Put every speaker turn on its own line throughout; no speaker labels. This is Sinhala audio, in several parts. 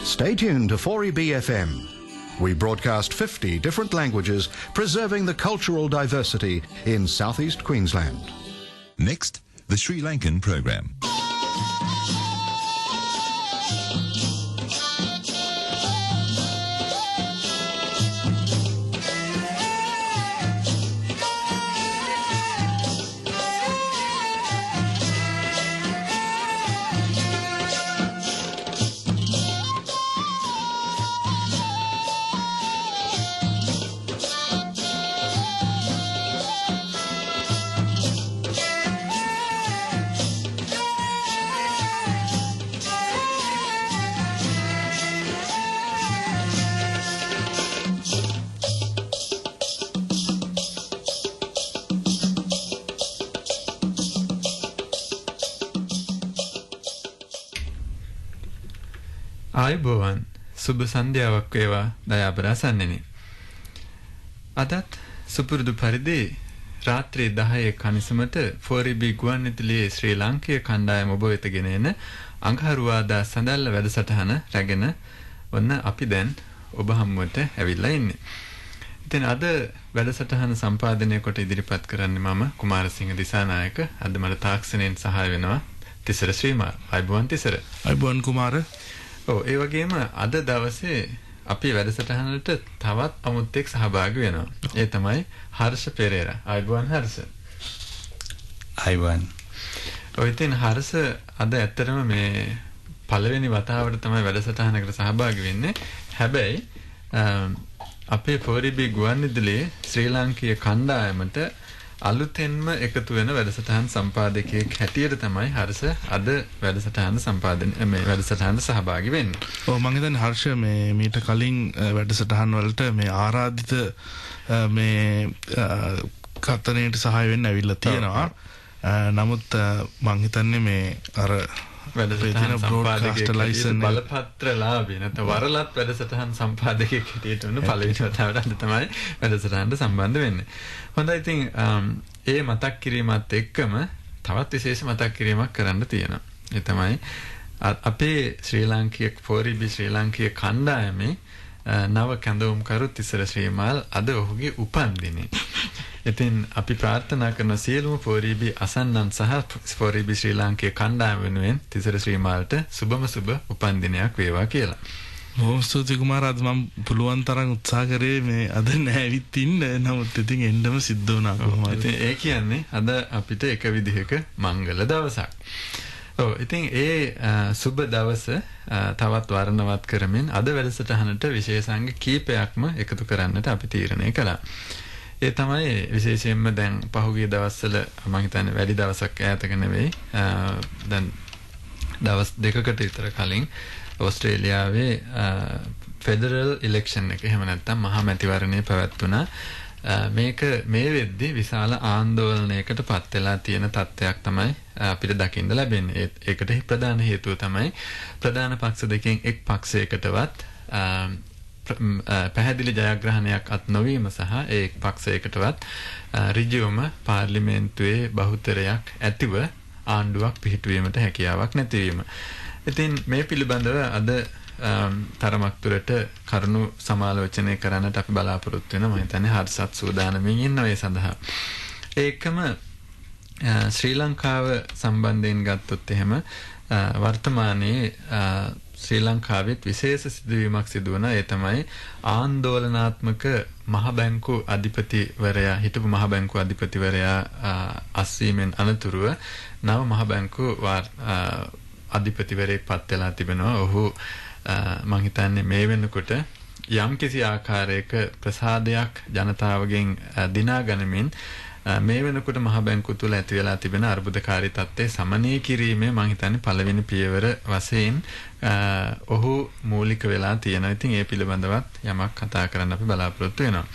Stay tuned to 4EB FM. We broadcast 50 different languages, preserving the cultural diversity in southeast Queensland.
Next, the Sri Lankan program.
ආයුබෝවන් සුබ සන්ධ්‍යාවක් වේවා දයාබරසන්නේනි. අදත් සුපුරුදු පරිදි රාත්‍රී 10 කනිසමට 4EB ගුවන්විදුලියේ ශ්‍රී ලාංකීය කණ්ඩායම ඔබ වෙත ගෙන එන අඟහරුවාදා සඳල්ල වැඩසටහන රැගෙන ඔන්න අපි දැන් ඔබ හමුවට ඇවිල්ලා ඉන්නේ. ඉතින් අද වැඩසටහන සම්පාදනය කොට ඉදිරිපත් කරන්නේ මම කුමාරසිංහ දිසානායක. අද මට තාක්ෂණයෙන් සහාය වෙනවා තිසර ශ්‍රීමාල්. ආයුබෝවන් තිසර.
ආයුබෝවන් කුමාර.
ඒ වගේම අද දවසේ අපේ වැඩසටහනට තවත් අමුත්තෙක් සහභාගී වෙනවා. ඒ තමයි හර්ෂ පෙරේරා. ආයුබෝවන් හර්ෂ.
ආයුබෝවන්.
ඉතින් හර්ෂ අද ඇත්තටම මේ පළවෙනි වතාවට තමයි වැඩසටහනකට සහභාගී වෙන්නේ. හැබැයි අපේ 4EB ගුවන්විදුලියේ ශ්‍රී ලාංකීය කණ්ඩායමට අලුතෙන්ම එකතු වෙන වැඩසටහන් සම්පාදකයෙක් හැටියට තමයි හර්ෂ අද වැඩසටහන සම්පාදනය මේ වැඩසටහනට සහභාගී වෙන්නේ.
ඔව් මම හිතන්නේ හර්ෂ මේ මීට කලින් වැඩසටහන් වලට මේ ආරාධිත මේ කතනයට සහාය වෙන්න ඇවිල්ලා තියෙනවා. නමුත් මම හිතන්නේ මේ අර
වැඩසටහන් සම්පාදකයෙක් බලපත්‍ර ලාභී නැත්නම් වරලත් වැඩසටහන් සම්පාදකයෙක් හැටියට උණු පළවෙනි වතාවට අද තමයි වැඩසටහනට සම්බන්ධ වෙන්නේ. හොඳයි ඉතින් ඒ මතක් කිරීමත් එක්කම තවත් විශේෂ මතක් කිරීමක් කරන්න තියෙනවා. ඒ තමයි අපේ ශ්‍රී ලාංකීය 4EB ශ්‍රී ලාංකීය කණ්ඩායමේ නව කැඳවුම්කරු තිසර ශ්‍රීමාල් අද ඔහුගේ උපන්දිනේ. ඉතින් අපි ප්‍රාර්ථනා කරන සියලුම 4EB අසන්නන් සහ 4EB ශ්‍රී ලාංකීය කණ්ඩායම වෙනුවෙන් තිසර ශ්‍රීමාල්ට සුබම සුබ උපන්දිනයක් වේවා කියලා.
බොහොම ස්තුතියි කුමාර. අද මම පුළුවන් තරම් උත්සාහ කරේ මේ අද නැවිත් ඉන්න. නමුත් ඉතින් එන්නම සිද්ධ වුණා කොහොමද?
ඉතින් ඒ කියන්නේ අද අපිට එක විදිහක මංගල දවසක්. ඉතින් ඒ සුබ දවස තවත් වර්ණවත් කරමින් අද වැඩසටහනට විශේෂාංග කීපයක්ම එකතු කරන්නට අපි තීරණය කළා. ඒ තමයි විශේෂයෙන්ම දැන් පහුගිය දවස්වල මම හිතන්නේ වැඩි දවසක් ඈතක නෙවෙයි දැන් දවස් දෙකකට විතර කලින් ඕස්ට්‍රේලියාවේ ෆෙඩරල් ඉලෙක්ෂන් එක එහෙම නැත්නම් මහා මැතිවරණය පැවැත්වුණා. මේක මේ වෙද්දී විශාල ආందోලනයකට පත් වෙලා තියෙන තත්ත්වයක් තමයි අපිට දකින්න ලැබෙන්නේ. ඒකට ප්‍රධාන හේතුව තමයි ප්‍රධාන පක්ෂ දෙකෙන් එක් පක්ෂයකටවත් පැහැදිලි ජයග්‍රහණයක් අත් නොවීම සහ ඒ එක් පක්ෂයකටවත් ඍජුවම පාර්ලිමේන්තුවේ බහුතරයක් ඇතිව ආණ්ඩුවක් පිහිටුවීමට හැකියාවක් නැතිවීම. ඉතින් මේ පිළිබඳව අද තරමක් දුරට කරුණු සමාලෝචනය කරන්නට අපි බලාපොරොත්තු වෙනවා. මම හිතන්නේ හර්ෂත් සූදානම්ින් ඉන්නවා ඒ සඳහා. ඒකම ශ්‍රී ලංකාව සම්බන්ධයෙන් ගත්තොත් එහෙම වර්තමානයේ ශ්‍රී ලංකාවෙත් විශේෂ සිදුවීමක් සිදු වුණා. ඒ තමයි ආందోලනාත්මක මහ බැංකු අධිපතිවරයා හිටපු මහ බැංකු අධිපතිවරයා අස්වීමෙන් අනතුරුව නව මහ බැංකු අධිපතිවරයෙක් පත් වෙලා තිබෙනවා. ඔහු මම හිතන්නේ මේ වෙනකොට යම්කිසි ආකාරයක ප්‍රසාදයක් ජනතාවගෙන් දිනා ගනිමින් මේ වෙනකොට මහ බැංකුව තුළ ඇති වෙලා තිබෙන අර්බුදකාරී තත්ත්වය සමනය කිරීමේ මම හිතන්නේ පළවෙනි පියවර වශයෙන් ඔහු මූලික වෙලා තියෙනවා. ඉතින් ඒ පිළිබඳවත් යමක් කතා කරන්න අපි බලාපොරොත්තු වෙනවා.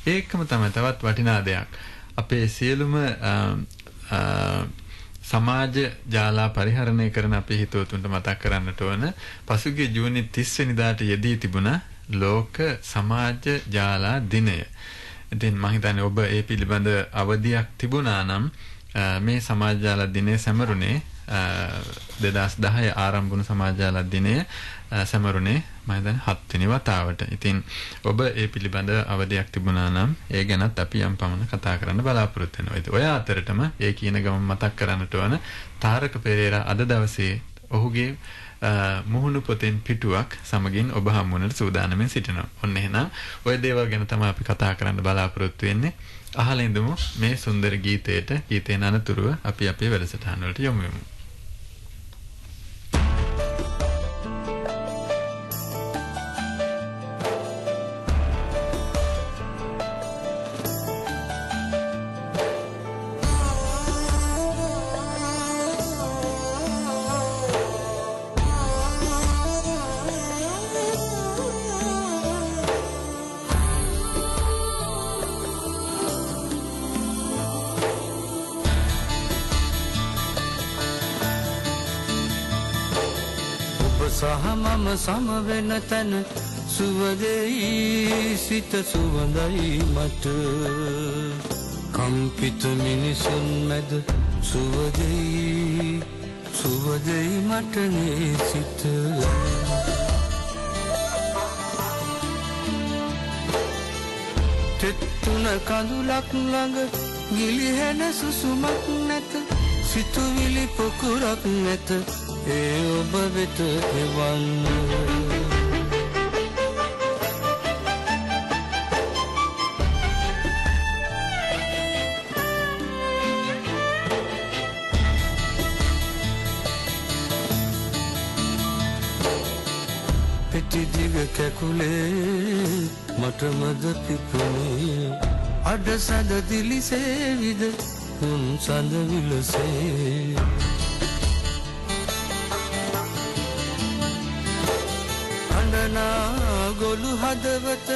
ඒකම තමයි තවත් වටිනා දෙයක්. අපේ සියලුම සමාජ ජාලා පරිහරණය කරන අපේ හිතවතුන්ට මතක් කරන්නට ඕන පසුගිය ජූනි 30 වෙනිදාට යෙදී තිබුණ ලෝක සමාජ ජාලා දිනය. ඉතින් මම හිතන්නේ ඔබ ඒ පිළිබඳ අවධියක් තිබුණා නම් මේ සමාජ ජාලා දිනය සැමරුනේ 2010 ආරම්භ වුණු සමාජාලත් දිනය සමරුනේ මම හිතන්නේ 7 වෙනි වතාවට. ඉතින් ඔබ ඒ පිළිබඳ අවධියක් තිබුණා නම් ඒ ගැනත් අපි යම් පමණ කතා කරන්න බලාපොරොත්තු වෙනවා. ඉතින් ඔය අතරටම ඒ කියන ගම මතක් කරන්නට ඕන තාරක පෙරේරා අද දවසේ ඔහුගේ මුහුණු පොතෙන් පිටුවක් සමගින් ඔබ හමුවන්නට සූදානම්ෙන් සිටිනවා. ඔන්න එහෙනම් ඔය දේවල් ගැන තමයි අපි කතා කරන්න බලාපොරොත්තු වෙන්නේ. අහලා ඉඳමු මේ සුන්දර ගීතේන අනතුරුව අපි අපේ වැඩසටහන වලට යමු වෙමු.
සහමම සමවෙන තැන සුවදෙයි සිත සුවඳයි මට කම්පිත මිනිසුන් මැද සුවදෙයි මට නේ සිත තෙත්තුන කඳුලක් ළඟ ගිලිහෙන සුසුමක් නැත සිතුවිලි පොකුරක් නැත ඒ ඔබ වෙත එවන්න පෙටි දිග කැකුලේ මට මද පිපුණේ අඩ සඳ දිලිසේ විද උන් සඳ විලසේ ගොළු හදවත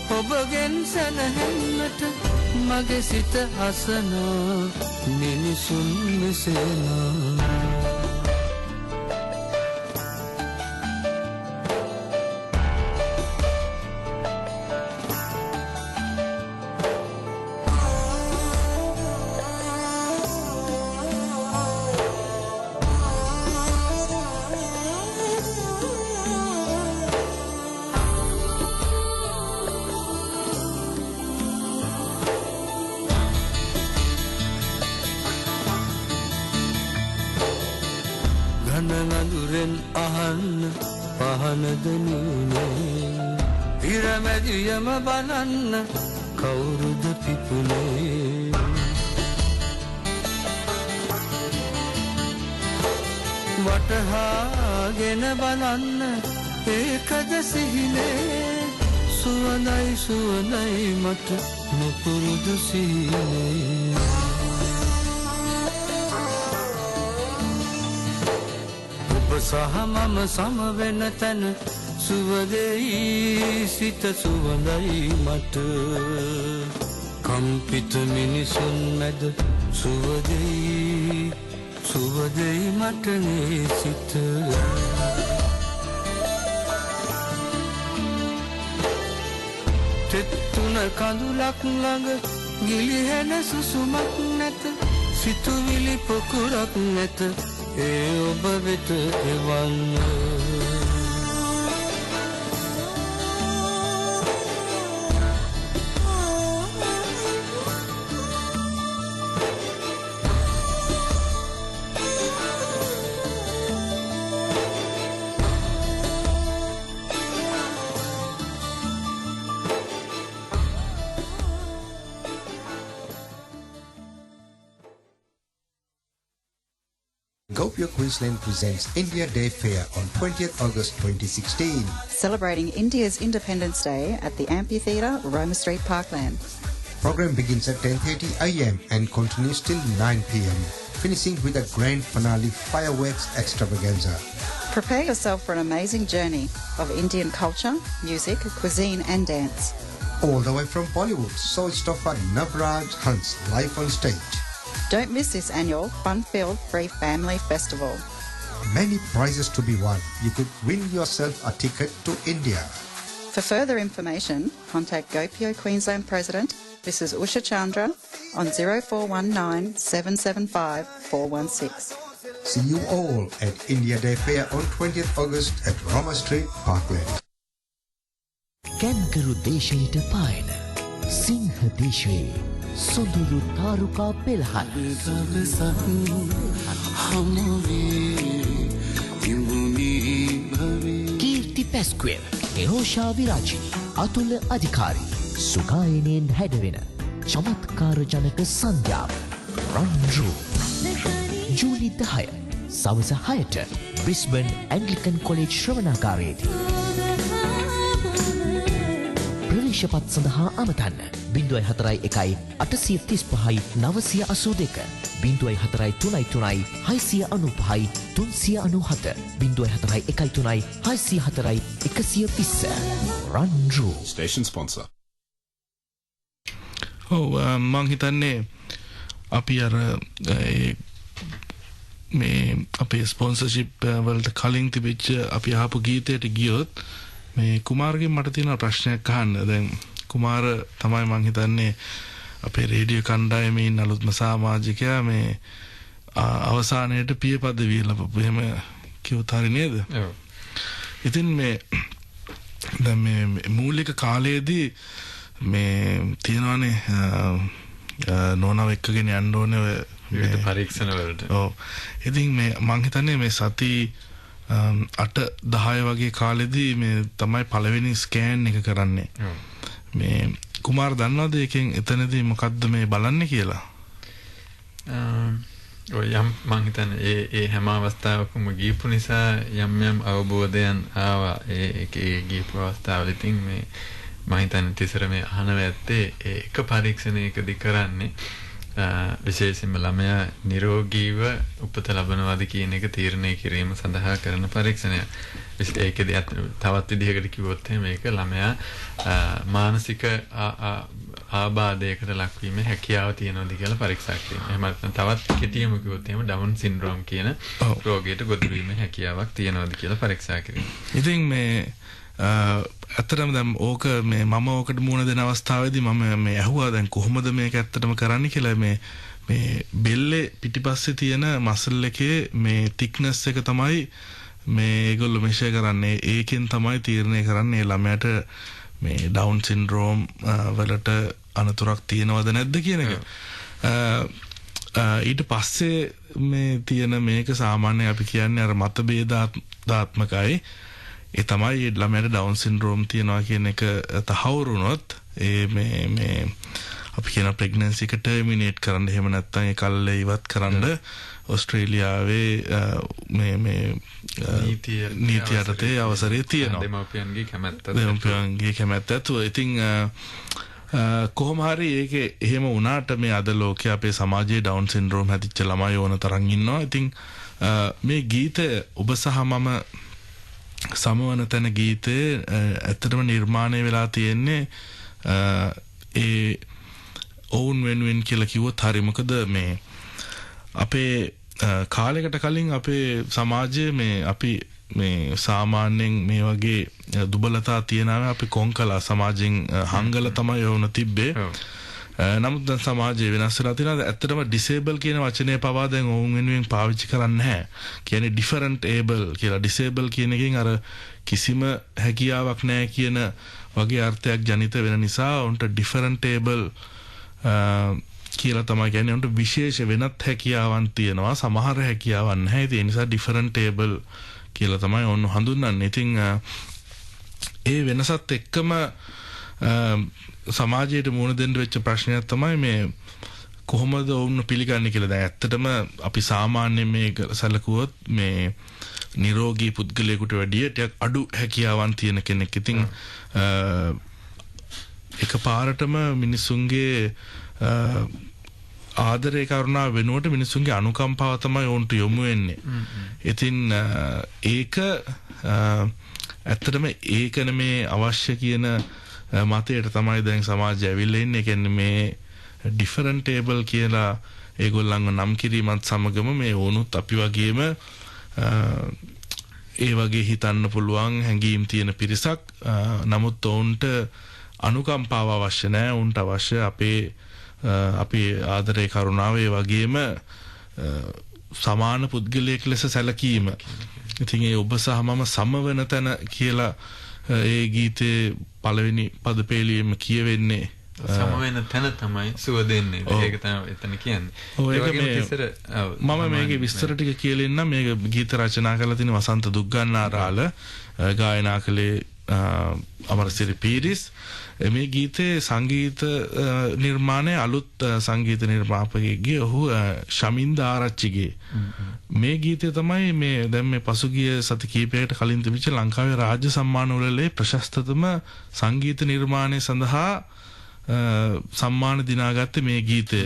ඔබගෙන් සැනහෙන්නට මගේ සිත අසනා මිනිසුන් මෙසේනා නඳුරෙන් අහන්න පහනද නුනේ ඉරමැදියම බලන්න කවුරුද පිපුනේ වටහාගෙන බලන්න ඒකද සිහිනේ සුවඳයි මට නොපුරුදු සිහිනේ සහමම සමවෙන තැන සුවදෙයි සිත සුවඳයි මට කම්පිත මිනිසුන් මැද සුවදෙයි මට නේ සිත තෙත්තුන කඳුලක් ළඟ ගිලිහෙන සුසුමක් නැත සිතුවිලි පොකුරක් නැත ඒ ඔබ වෙත එවන්න
Gopio Queensland presents India Day Fair on 20th August 2016.
Celebrating India's Independence Day at the Amphitheatre, Roma Street, Parkland.
Program begins at 10:30 a.m. and continues till 9 p.m, finishing with a grand finale fireworks extravaganza.
Prepare yourself for an amazing journey of Indian culture, music, cuisine and dance.
All the way from Bollywood, showstopper Navraj Hans live on stage.
Don't miss this annual fun-filled free family festival.
Many prizes to be won. You could win yourself a ticket to India.
For further information, contact Gopio Queensland President Mrs. Usha Chandra on 0419 775 416.
See you all at India Day Fair on 20th August at Roma Street, Parkland.
කැන්කරු දේශයට පායන සිංහ දේශයේ සොඳුරු තාරුකා පෙළහර කීර්ති පැස්කුවෙල් නිරෝෂා විරාජි අතුල අධිකාරී සුගායනයෙන් හැඩවෙන චමත්කාර ජනක සංධ්‍යාව රන්රූ ජූලි 10 සවස 6ට බ්‍රිස්බන් ඇන්ග්ලිකන් කොලේජ් ශ්‍රවණාගාරයේදී ප්‍රවේශපත් සඳහා අමතන්න 04 835 982 04 695 397 04 604 120 රන්රූ
Station sponsor.
මං හිතන්නේ අපි අර මේ අපේ ස්පොන්සර්ෂිප් වලට කලින් තිබිච්ච අපි අහපු ගීතයට ගියොත් මේ කුමාරගෙන් මට තියෙන ප්‍රශ්නයක් අහන්න. දැන් කුමාර තමයි මං හිතන්නේ අපේ රේඩියෝ කණ්ඩායමේ ඉන්න අලුත්ම සමාජිකයා මේ අවසානයේට පිය පදවිය ලැබපු එහෙම කිව්වොත් හරි නේද? ඔව්. ඉතින් මේ දැන් මේ මූලික කාලයේදී මේ තියෙනවානේ නෝනාව එක්කගෙන යන්න ඕනේ ඔය
විවිධ පරීක්ෂණ වලට.
ඔව්. ඉතින් මේ මං හිතන්නේ මේ සති 8-10 වගේ කාලෙදී මේ තමයි පළවෙනි ස්කෑන් එක කරන්නේ. මේ කුමාර දන්නවද එකෙන් එතනදී මොකද්ද මේ බලන්නේ කියලා?
ඔය යම් මං හිතන්නේ ඒ හැම අවස්ථාවකම ගියපු නිසා යම් අවබෝධයන් ආවා ඒ ගියපු අවස්ථාවල. ඉතින් මේ මං හිතන්නේ තිසර මේ අහනව ඇත්තේ එක පරීක්ෂණයකදී කරන්නේ විශේෂයෙන්ම ළමයා නිරෝගීව උපත ලබනවාද කියන එක තීරණය කිරීම සඳහා කරන පරීක්ෂණය. ඒකදී තවත් විදිහකට කිව්වොත් මේක ළමයා මානසික ආබාධයකට ලක්වීමේ හැකියාව තියෙනවද කියලා පරීක්ෂා කිරීම. එහෙම නැත්නම් තවත් කෙටියම කිව්වොත් ඩවුන් සින්ඩ්‍රෝම් කියන රෝගයට ගොදුරු වීමේ හැකියාවක් තියෙනවද කියලා පරීක්ෂා කිරීම.
ඉතින් මේ ඇත්තටම දැන් ඕක මේ මම ඕකට මුණ දෙන අවස්ථාවේදී මම මේ ඇහුවා දැන් කොහොමද මේක ඇත්තටම කරන්නේ කියලා. මේ බෙල්ලේ පිටිපස්සේ තියෙන මසල් එකේ මේ thickness එක තමයි මේ ඒගොල්ලෝ මෙෂර් කරන්නේ. ඒකෙන් තමයි තීරණය කරන්නේ ළමයාට මේ ඩවුන් සින්ඩ්‍රෝම් වලට අනතුරක් තියෙනවද නැද්ද කියන එක. ඊට පස්සේ මේ තියෙන මේක සාමාන්‍ය අපි කියන්නේ අර මතභේදාත්මකයි. ඒ තමයි ළමයාට ඩවුන් සින්ඩ්‍රෝම් තියෙනවා කියන එක තහවුරු වුණොත් මේ අපි කියන ප්‍රෙග්නන්සි එක ටර්මිනේට් කරන්න එහෙම නැත්නම් ඒ කල්ල ඉවත් කරන්න ඕස්ට්‍රේලියාවේ මේ නීති යටතේ අවසරය තියෙනවා.
දෙමව්පියන්ගේ
කැමැත්ත ඇතුව. ඉතින් කොහොම හරි ඒකේ එහෙම වුණාට මේ අද ලෝකයේ අපේ සමාජයේ ඩවුන් සින්ඩ්‍රෝම් හැදිච්ච ළමයි ඕන තරම් ඉන්නවා. ඉතින් මේ ගීතය ඔබ සහ මම සමවන තැන ගීතේ ඇත්තටම නිර්මාණය වෙලා තියෙන්නේ ඒ ඔවුන් වෙනුවෙන් කියලා කිව්වොත් හරි. මොකද මේ අපේ කාලයකට කලින් අපේ සමාජයේ මේ අපි මේ සාමාන්‍යයෙන් මේ වගේ දුබලතා තියෙනවා අපි කොන්කලා සමාජයෙන් හංගල තමයි වුණ තිබ්බේ. නමුත් දැන් සමාජය වෙනස් වෙලා තියෙනවා. ඇත්තටම ඩිසේබල් කියන වචනේ පවා දැන් ඔවුන් වෙනුවෙන් පාවිච්චි කරන්නේ නැහැ. කියන්නේ ඩිෆරන්ට් ඒබල් කියලා. ඩිසේබල් කියන එකෙන් අර කිසිම හැකියාවක් නැහැ කියන වගේ අර්ථයක් ජනිත වෙන නිසා උන්ට ඩිෆරන්ට් ඒබල් කියලා තමයි කියන්නේ. උන්ට විශේෂ වෙනත් හැකියාවන් තියෙනවා. සමහර හැකියාවන් නැහැ. ඒ නිසා ඩිෆරන්ට් ඒබල් කියලා තමයි ඔන්න හඳුන්වන්නේ. ඉතින් ඒ වෙනසත් එක්කම සමාජයට මුහුණ දෙන්න වෙච්ච ප්‍රශ්නයක් තමයි මේ කොහොමද වුණ පිළිගන්නේ කියලා. දැන් ඇත්තටම අපි සාමාන්‍යයෙන් මේක සැලකුවොත් මේ නිරෝගී පුද්ගලයෙකුට වැඩිය ටිකක් අඩු හැකියාවන් තියෙන කෙනෙක්. ඉතින් එකපාරටම මිනිසුන්ගේ ආදරය කරුණා වෙනුවට මිනිසුන්ගේ අනුකම්පාව තමයි ඔවුන්ට යොමු වෙන්නේ. ඉතින් ඒක ඇත්තටම ඒකන මේ අවශ්‍ය කියන මතයට තමයි දැන් සමාජය ඇවිල්ලා ඉන්නේ. කියන්නේ මේ ඩිෆරන්ට් ඒබල් කියලා ඒගොල්ලන්ව නම් කිරීමත් සමගම මේ වුණුත් අපි වගේම ඒ වගේ හිතන්න පුළුවන් හැඟීම් තියෙන පිරිසක්. නමුත් ඔවුන්ට අනුකම්පාව අවශ්‍ය නැහැ. උන්ට අවශ්‍ය අපේ ආදරේ කරුණාව ඒ වගේම සමාන පුද්ගලයෙක් ලෙස සැලකීම. ඉතින් ඒ ඔබ සහ මම සමවන තැන කියලා ඒ ගීතේ පළවෙනි පදපේලියෙම කියවෙන්නේ.
සමවෙන තැන තමයි සුව දෙන්නේ. ඒක තමයි එතන කියන්නේ.
මම මේකේ විස්තර ටික කියලා ඉන්නම්. මේක ගීත රචනා කරලා තියෙන වසන්ත දුග්ගන්නාරාල, ගායනා කළේ අමරසිරි පීරිස්. මේ ගීතේ සංගීත නිර්මාණය අලුත් සංගීත නිර්මාපකයෙක්ගේ ඔහු ශමින්ද ආරච්චිගේ. මේ ගීතය තමයි මේ දැන් මේ පසුගිය සති කිහිපයකට කලින් තිබිච්ච ලංකාවේ රාජ්‍ය සම්මාන වලේ ප්‍රශස්තතම සංගීත නිර්මාණය සඳහා සම්මාන දිනාගත්තේ මේ ගීතය.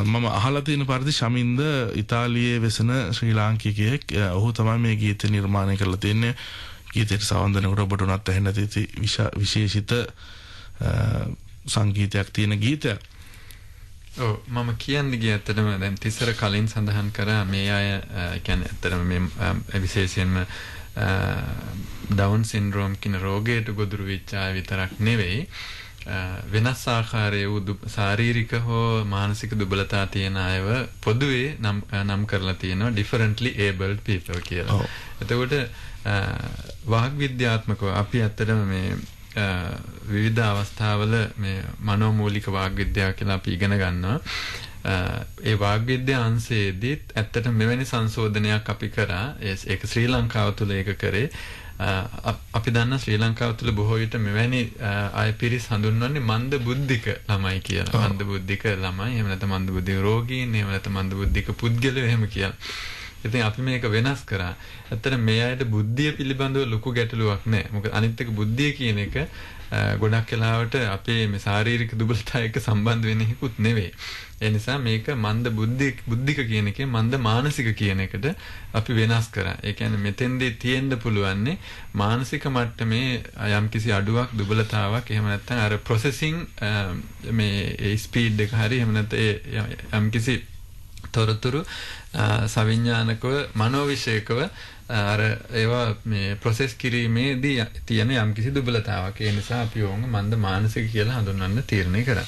මම අහලා තියෙන පරිදි ශමින්ද ඉතාලියේ වෙසෙන ශ්‍රී ලාංකිකයෙක්. ඔහු තමයි මේ ගීතය නිර්මාණය කරලා තින්නේ. ගීතයට සවන්දනකට ඔබට උනත් ඇහෙන්න තියෙති විශේෂිත සංගීතයක් තියෙන ගීතයක්.
ඔව් මම කියන්නේ ගිය ඇත්තටම දැන් තිසර කලින් සඳහන් කරා මේ අය කියන්නේ ඇත්තටම මේ විශේෂයෙන්ම ඩවුන් සින්ඩ්‍රෝම් කියන රෝගයට ගොදුරු වෙච්ච අය විතරක් නෙවෙයි වෙනස් ආකාරයේ වූ ශාරීරික හෝ මානසික දුබලතා තියෙන අයව පොදුවේ නම් කරලා තියෙනවා differently abled people කියලා. එතකොට වාග් විද්‍යාත්මකව අපි ඇත්තටම මේ විවිධ අවස්ථාවල මේ මනෝමූලික වාග් විද්‍යාව කියලා අපි ඉගෙන ගන්නවා. ඒ වාග් විද්‍යා අංශයේදී ඇත්තටම මෙවැනි සංශෝධනයක් අපි කරා. ඒක ශ්‍රී ලංකාව තුළ ඒක කරේ. අපි දන්න ශ්‍රී ලංකාව තුළ බොහෝ විට මෙවැනි අය පිරිස් හඳුන්වන්නේ මන්ද බුද්ධික ළමයි කියලා. මන්ද බුද්ධික ළමයි, එහෙම නැත්නම් මන්ද බුද්ධික රෝගීන්, එහෙම නැත්නම් මන්ද බුද්ධික පුද්ගලයෝ එහෙම කියලා. ඉතින් අපි මේක වෙනස් කරා. ඇත්තට මේ අයට බුද්ධිය පිළිබඳව ලොකු ගැටලුවක් නැහැ. මොකද අනිත් එක බුද්ධිය කියන එක ගොඩක් වෙලාවට අපේ මේ ශාරීරික දුබලතාවය එක්ක සම්බන්ධ වෙන එකකුත් නෙවෙයි. ඒ නිසා මේක මන්ද බුද්ධික කියන එකේ මන්ද මානසික කියන එකට අපි වෙනස් කරා. ඒ කියන්නේ මෙතෙන්දී තියෙන්න පුළුවන්නේ මානසික මට්ටමේ යම්කිසි අඩුවක් දුබලතාවක් එහෙම නැත්නම් අර ප්‍රොසෙසිං මේ ස්පීඩ් එක හරි එහෙම නැත්නම් යම්කිසි තොරතුරු සවිඥානිකව මනෝවිෂයකව අර ඒවා මේ ප්‍රොසෙස් කිරීමේදී තියෙන යම්කිසි දුබලතාවක්. ඒ නිසා අපි ඕංග මන්ද මානසික කියලා හඳුන්වන්න තීරණය කරා.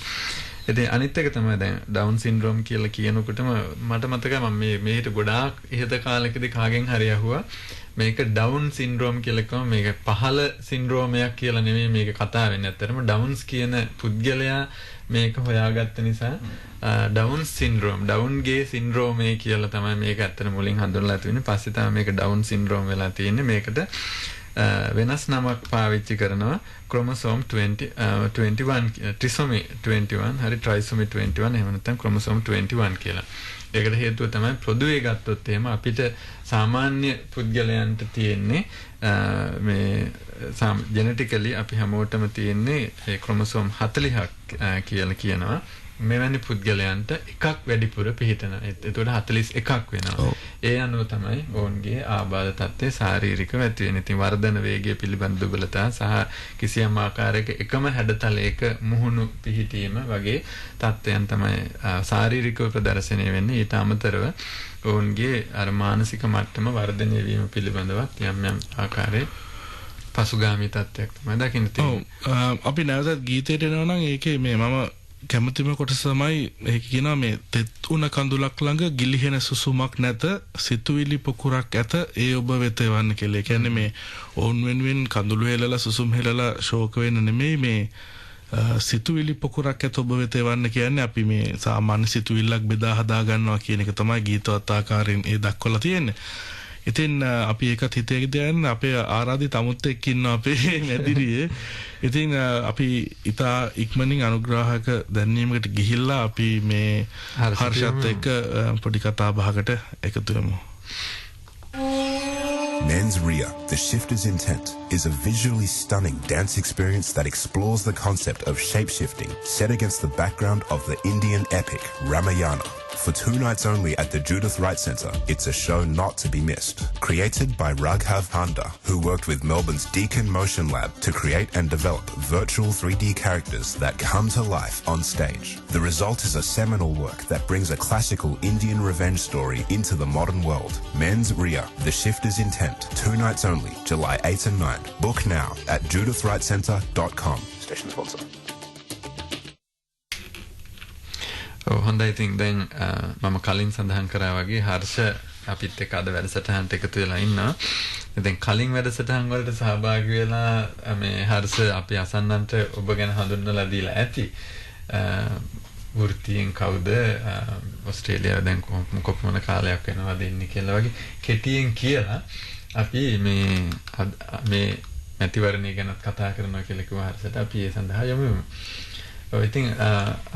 ඉතින් අනිත් එක තමයි දැන් ඩවුන් සින්ඩ්‍රෝම් කියලා කියනකොටම මට මතකයි මම මේකට ගොඩාක් ඉහත කාලෙකදී කාගෙන් හරි අහුවා මේක ඩවුන් සින්ඩ්‍රෝම් කියලා කිව්වම මේක පහළ සින්ඩ්‍රෝමයක් කියලා නෙමෙයි මේක කතා වෙන්නේ. ඇත්තටම ඩවුන්ස් කියන පුද්ගලයා මේක හොයාගත්ත නිසා ඩවුන් සින්ඩ්‍රෝම් ඩවුන්ගේ සින්ඩ්‍රෝමේ කියලා තමයි මේක ඇත්තට මුලින් හඳුන්වලා තියෙන්නේ. පස්සේ තමයි මේක ඩවුන් සින්ඩ්‍රෝම් වෙලා තියෙන්නේ. මේකට වෙනස් නමක් පාවිච්චි කරනවා chromosome 21 trisomy 21 හරි trisomy 21 එහෙම නැත්නම් chromosome 21 කියලා. ඒකට හේතුව තමයි පොදුවේ ගත්තොත් එහෙම අපිට සාමාන්‍ය පුද්ගලයන්ට තියෙන්නේ මේ ජෙනටිකලි අපි හැමෝටම තියෙන්නේ ඒ chromosome 40ක් කියලා කියනවා. මෙවැනි පුද්ගලයන්ට එකක් වැඩිපුර පිහිටනවා. එතකොට 41ක් වෙනවා. ඒ අනුව තමයි ඔවුන්ගේ ආබාධ තත්ත්වය ශාරීරිකව ඇති වෙන්නේ. ඉතින් වර්ධන වේගය පිළිබඳ දුබලතා සහ කිසියම් ආකාරයක එකම හැඩතලයක මුහුණු පිහිටීම වගේ තත්ත්වයන් තමයි ශාරීරිකව ප්‍රදර්ශනය වෙන්නේ. ඊට අමතරව ඔවුන්ගේ අර මානසික මට්ටම වර්ධනය වීම පිළිබඳවත් යම් යම් ආකාරයේ පසුගාමී තත්ත්වයක් තමයි දකින්න තියෙන්නේ.
අපි නැවතත් ගීතයට එනවා නම් ඒකේ මේ මම කැමතිම කොටස තමයි ඒක කියනවා මේ තෙත් උණ කඳුලක් ළඟ ගිලිහෙන සුසුමක් නැත සිතුවිලි පොකුරක් ඇත ඒ ඔබ වෙත එවන්න කියලා. ඒ කියන්නේ මේ ඔවුන් වෙනුවෙන් කඳුළු හෙලලා සුසුම් හෙලලා ශෝක වෙන්න නෙමෙයි මේ සිතුවිලි පොකුරක් ඇත ඔබ වෙත එවන්න කියන්නේ අපි මේ සාමාන්‍ය සිතුවිල්ලක් බෙදා හදා ගන්නවා කියන එක තමයි ගීතවත් ආකාරයෙන් ඒ දක්වලා තියෙන්නේ. ඉතින් අපි ඒකත් හිතේ ගියන් අපේ ආරාධිත අමුත් එක්ක ඉන්නවා අපේ මැදිරියේ. ඉතින් අපි ඉතා ඉක්මනින් අනුග්‍රාහක දැන්වීමකට ගිහිල්ලා අපි මේ හර්ෂත් එක්ක පොඩි කතා බහකට එකතු වෙමු.
Mens Ria, The Shifter's Intent, is a visually stunning dance experience that explores the concept of shape-shifting set against the background of the Indian epic Ramayana. For 2 nights only at the Judith Wright Centre, it's a show not to be missed. Created by Raghav Panda, who worked with Melbourne's Deakin Motion Lab to create and develop virtual 3D characters that come to life on stage. The result is a seminal work that brings a classical Indian revenge story into the modern world. Mens Ria, The Shifter's Intent, 2 nights only, July 8 and 9. Book now at judithwrightcentre.com. Station sponsor.
ඔව් හොඳයි. ඉතින් දැන් මම කලින් සඳහන් කරා වගේ හර්ෂ අපිත් එක්ක අද වැඩසටහනට එකතු වෙලා ඉන්නවා. ඉතින් කලින් වැඩසටහන් වලට සහභාගී වෙලා මේ හර්ෂ අපි අසන්නන්ට ඔබ ගැන හඳුන්වලා දීලා ඇති. වෘත්තියෙන් කවුද, ඕස්ට්‍රේලියාව දැන් කොපමණ කාලයක් වෙනවද ඉන්නේ කියලා වගේ කෙටියෙන් කියලා අපි මේ මැතිවරණය ගැන කතා කරනවා කියලා කිව්වා හර්ෂට. අපි ඒ සඳහා යමු. ඔව් ඉතින්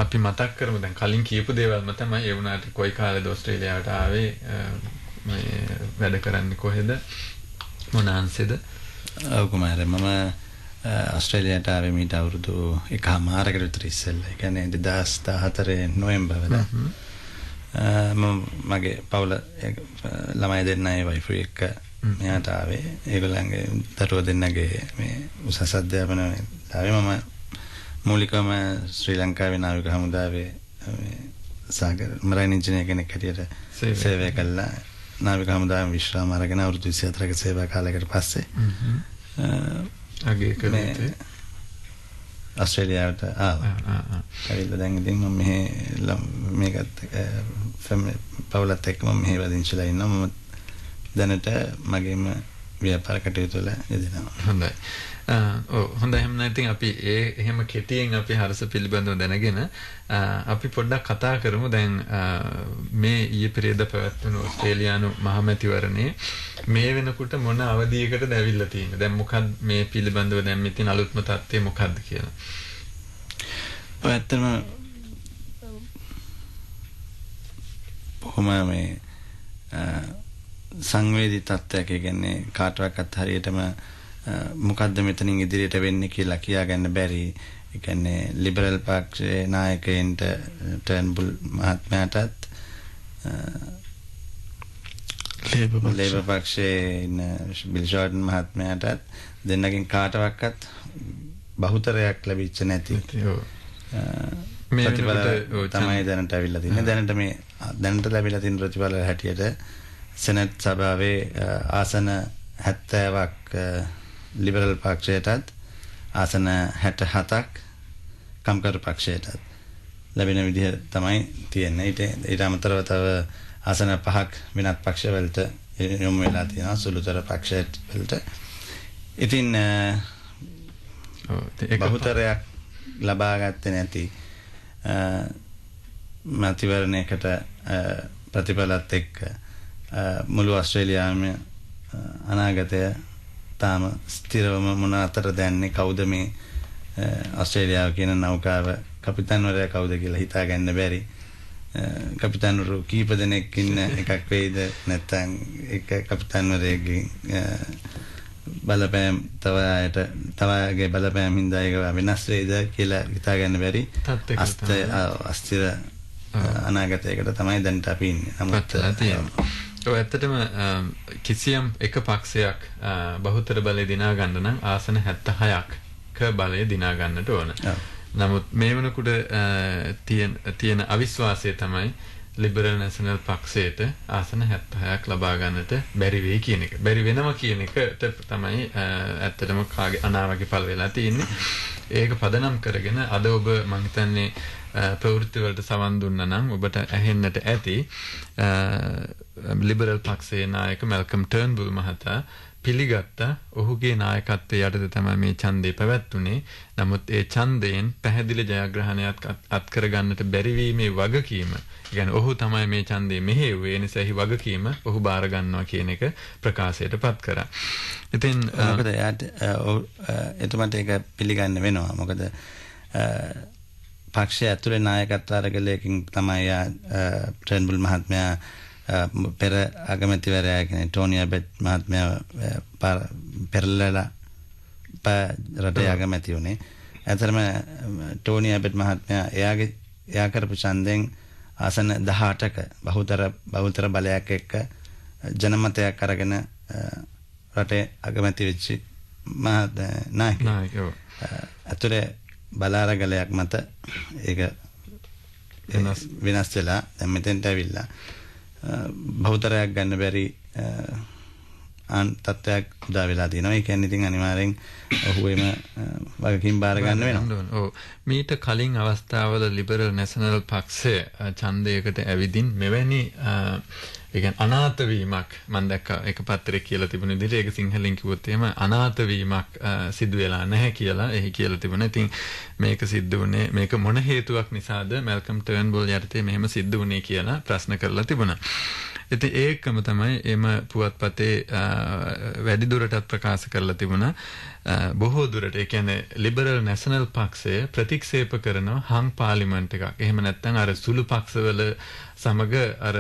අපි මතක් කරමු දැන් කලින් කියපු දේවල්ම තමයි. ඒ වුණාට කොයි කාලෙද ඕස්ට්‍රේලියාවට ආවේ, මේ වැඩ කරන්නේ කොහෙද, මොන අංශෙද?
ඔව් කුමාරයා, මම ඕස්ට්‍රේලියාවට ආවේ මීට අවුරුදු 1මාරකට විතර ඉස්සෙල්ලා. ඒ කියන්නේ 2014 නොවැම්බර් වල. මම මගේ පවුල ළමයි දෙන්නයි වයිෆ් එක්ක මෙයාට ආවේ. ඒගොල්ලන්ගේ දරුවෝ දෙන්නගේ මේ උසස් අධ්‍යාපනයේ ආවේ. මම මූලිකවම ශ්‍රී ලංකාවේ නාවික හමුදාවේ සාගර මරයින් ඉංජිනේර කෙනෙක් හැටියට සේවය කළා. නාවික හමුදාවේ විශ්‍රාම අරගෙන අවුරුදු 24ක සේවා කාලයකට පස්සේ අගේ කලේ ආස්ට්‍රේලියාවට ආවා. ඇවිල්ලා දැන් ඉතින් මම මේකත් පවුලත් එක්ක මම මෙහෙ වදින්චලා ඉන්නවා. මම දැනට මගේම ව්‍යාපාර කටයුතු වල යෙදෙනවා.
හොඳයි. හොඳයි. එහෙනම් ඉතින් අපි එහෙම කෙටියෙන් අපි හර්ෂ පිළිබඳව දැනගෙන අපි පොඩ්ඩක් කතා කරමු. දැන් මේ ඊයේ පෙරේද පැවැත්වුණු ඕස්ට්‍රේලියානු මහමැතිවරණයේ මේ වෙනකොට මොන අවධියකටද ඇවිල්ලා තියෙන්නේ? දැන් මොකක්ද මේ පිළිබඳව දැන් මෙතන අලුත්ම තත්ත්වය මොකක්ද කියලා?
ඔය ඇත්තම කොහොම මේ සංවේදී තත්ත්වයක්. ඒ කියන්නේ කාටවත් හරියටම මොකද්ද මෙතනින් ඉදිරියට වෙන්නේ කියලා කියාගන්න බැරි. ඒ කියන්නේ ලිබරල් පක්ෂයේ නායකයන්ට ටර්න්බුල් මහත්මයාටත් ලේබර් පක්ෂයේ බිල් ෂෝර්ටන් මහත්මයාටත් දෙන්නගෙන් කාටවත් බහුතරයක් ලැබිච්ච නැති ප්‍රතිඵල තමයි දැනට අවිල්ලා තියෙන්නේ. දැනට ලැබිලා තියෙන ප්‍රතිඵල හැටියට සෙනට් සභාවේ ආසන 70ක් ලිබරල් පක්ෂයටත් ආසන 67ක් කම්කරු පක්ෂයටත් ලැබෙන විදිහ තමයි තියෙන්නේ. ඊට අමතරව තව ආසන 5ක් වෙනත් පක්ෂවලට යොමු වෙලා තියෙනවා, සුළුතර පක්ෂවලට. ඉතින් බහුතරයක් ලබා ගත්තේ නැති මැතිවරණයකට ප්‍රතිඵලත් එක්ක මුළු ඕස්ට්‍රේලියාවම අනාගතය තාම ස්ථිරවම මොන අතර දැන්නේ, කවුද මේ ඕස්ට්‍රේලියාව කියන නෞකාව කපිතාන්වරයා කවුද කියලා හිතා ගන්න බැරි. කපිතාන්වරු කීප දෙනෙක් ඉන්න එකක් වෙයිද, නැත්නම් එක කපිතාන්වරයෙක්ගේ බලපෑම් තවගේ බලපෑම් හින්දා ඒක වෙනස් වෙයිද කියලා හිතා ගන්න බැරි අස්තිර අනාගතයකට තමයි දැන් අපි ඉන්නේ. නමුත්
ඔය ඇත්තටම කිසියම් එක පක්ෂයක් බහුතර බලය දිනා ගන්න නම් ආසන 76ක බලය දිනා ගන්නට ඕන. නමුත් මේ වෙනකොට තියෙන අවිශ්වාසය තමයි ලිබරල් නැෂනල් පක්ෂයට ආසන 76ක් ලබා ගන්නට බැරි වෙයි කියන එක. බැරි වෙනවා කියන එකට තමයි ඇත්තටම කාගේ අනාවගේ පළ වෙලා තියෙන්නේ. ඒක පදනම් කරගෙන අද ඔබ මම හිතන්නේ ප්‍රවෘත්ති වලට සවන් දුන්නා නම් ඔබට ඇහෙන්නට ඇති ලිබරල් පක්ෂයේ නායක මැල්කම් ටර්න්බුල් මහතා පිළිගත්තා. ඔහුගේ නායකත්වයේ යටතේ තමයි මේ ඡන්දය පැවැත්වුනේ. නමුත් ඒ ඡන්දයෙන් පැහැදිලි ජයග්‍රහණයක් අත්කර ගන්නට බැරි වීමේ වගකීම, කියන්නේ ඔහු තමයි මේ ඡන්දය මෙහෙයුවේ, ඒ නිසා එහි වගකීම ඔහු බාර ගන්නවා කියන එක ප්‍රකාශයටපත් කරා. ඉතින්
මොකද එතුමන්ට ඒක පිළිගන්න වෙනවා. මොකද පක්ෂය ඇතුලේ නායකත්ව අරගලයකින් තමයි ටර්න්බුල් මහත්මයා පෙර අගමැතිවරයා කියන ටෝනි ඇබට් මහත්මයා පෙරලලා රටේ අගමැති වුණේ. ඇතරම ටෝනි ඇබට් මහත්මයා එයා කරපු ඡන්දෙන් ආසන 18ක බහුතර බලයක් එක්ක ජනමතයක් අරගෙන රටේ අගමැති වෙච්ච නායකයෝ. ඇතුලේ බලාරගලයක් මත ඒක වෙනස් වෙලා දැන් මෙතෙන්ට ඇවිල්ලා බහුතරයක් ගන්න බැරි තත්ත්වයක් උදා වෙලා තියෙනවා. ඒ කියන්නේ ඉතින් අනිවාර්යෙන් ඔහුෙම වගකීම් බාර ගන්න වෙනවා.
ඔව්. මීට කලින් අවස්ථාවල ලිබරල් නැෂනල් පක්ෂය ඡන්දයකට ඇවිදින් මෙවැනි ඒ කියන්නේ අනාථ වීමක් මම දැක්කා එක පත්‍රයක කියලා තිබුණ විදිහට ඒක සිංහලෙන් කිව්වොත් එහෙම අනාථ වීමක් සිදු වෙලා නැහැ කියලා එහි කියලා තිබුණා. ඉතින් මේක සිද්ධ වුණේ මේක මොන හේතුවක් නිසාද මැල්කම් ටර්න්බුල් යටතේ මෙහෙම සිද්ධ වුණේ කියලා ප්‍රශ්න කරලා තිබුණා. ඉතින් ඒකම තමයි එම පුවත්පතේ වැඩි දුරටත් ප්‍රකාශ කරලා තිබුණා. බොහෝ දුරට ඒ කියන්නේ ලිබරල් නැෂනල් පක්ෂය ප්‍රතික්ෂේප කරන හං පාර්ලිමේන්තු එකක්. එහෙම නැත්නම් අර සුළු පක්ෂවල සමග අර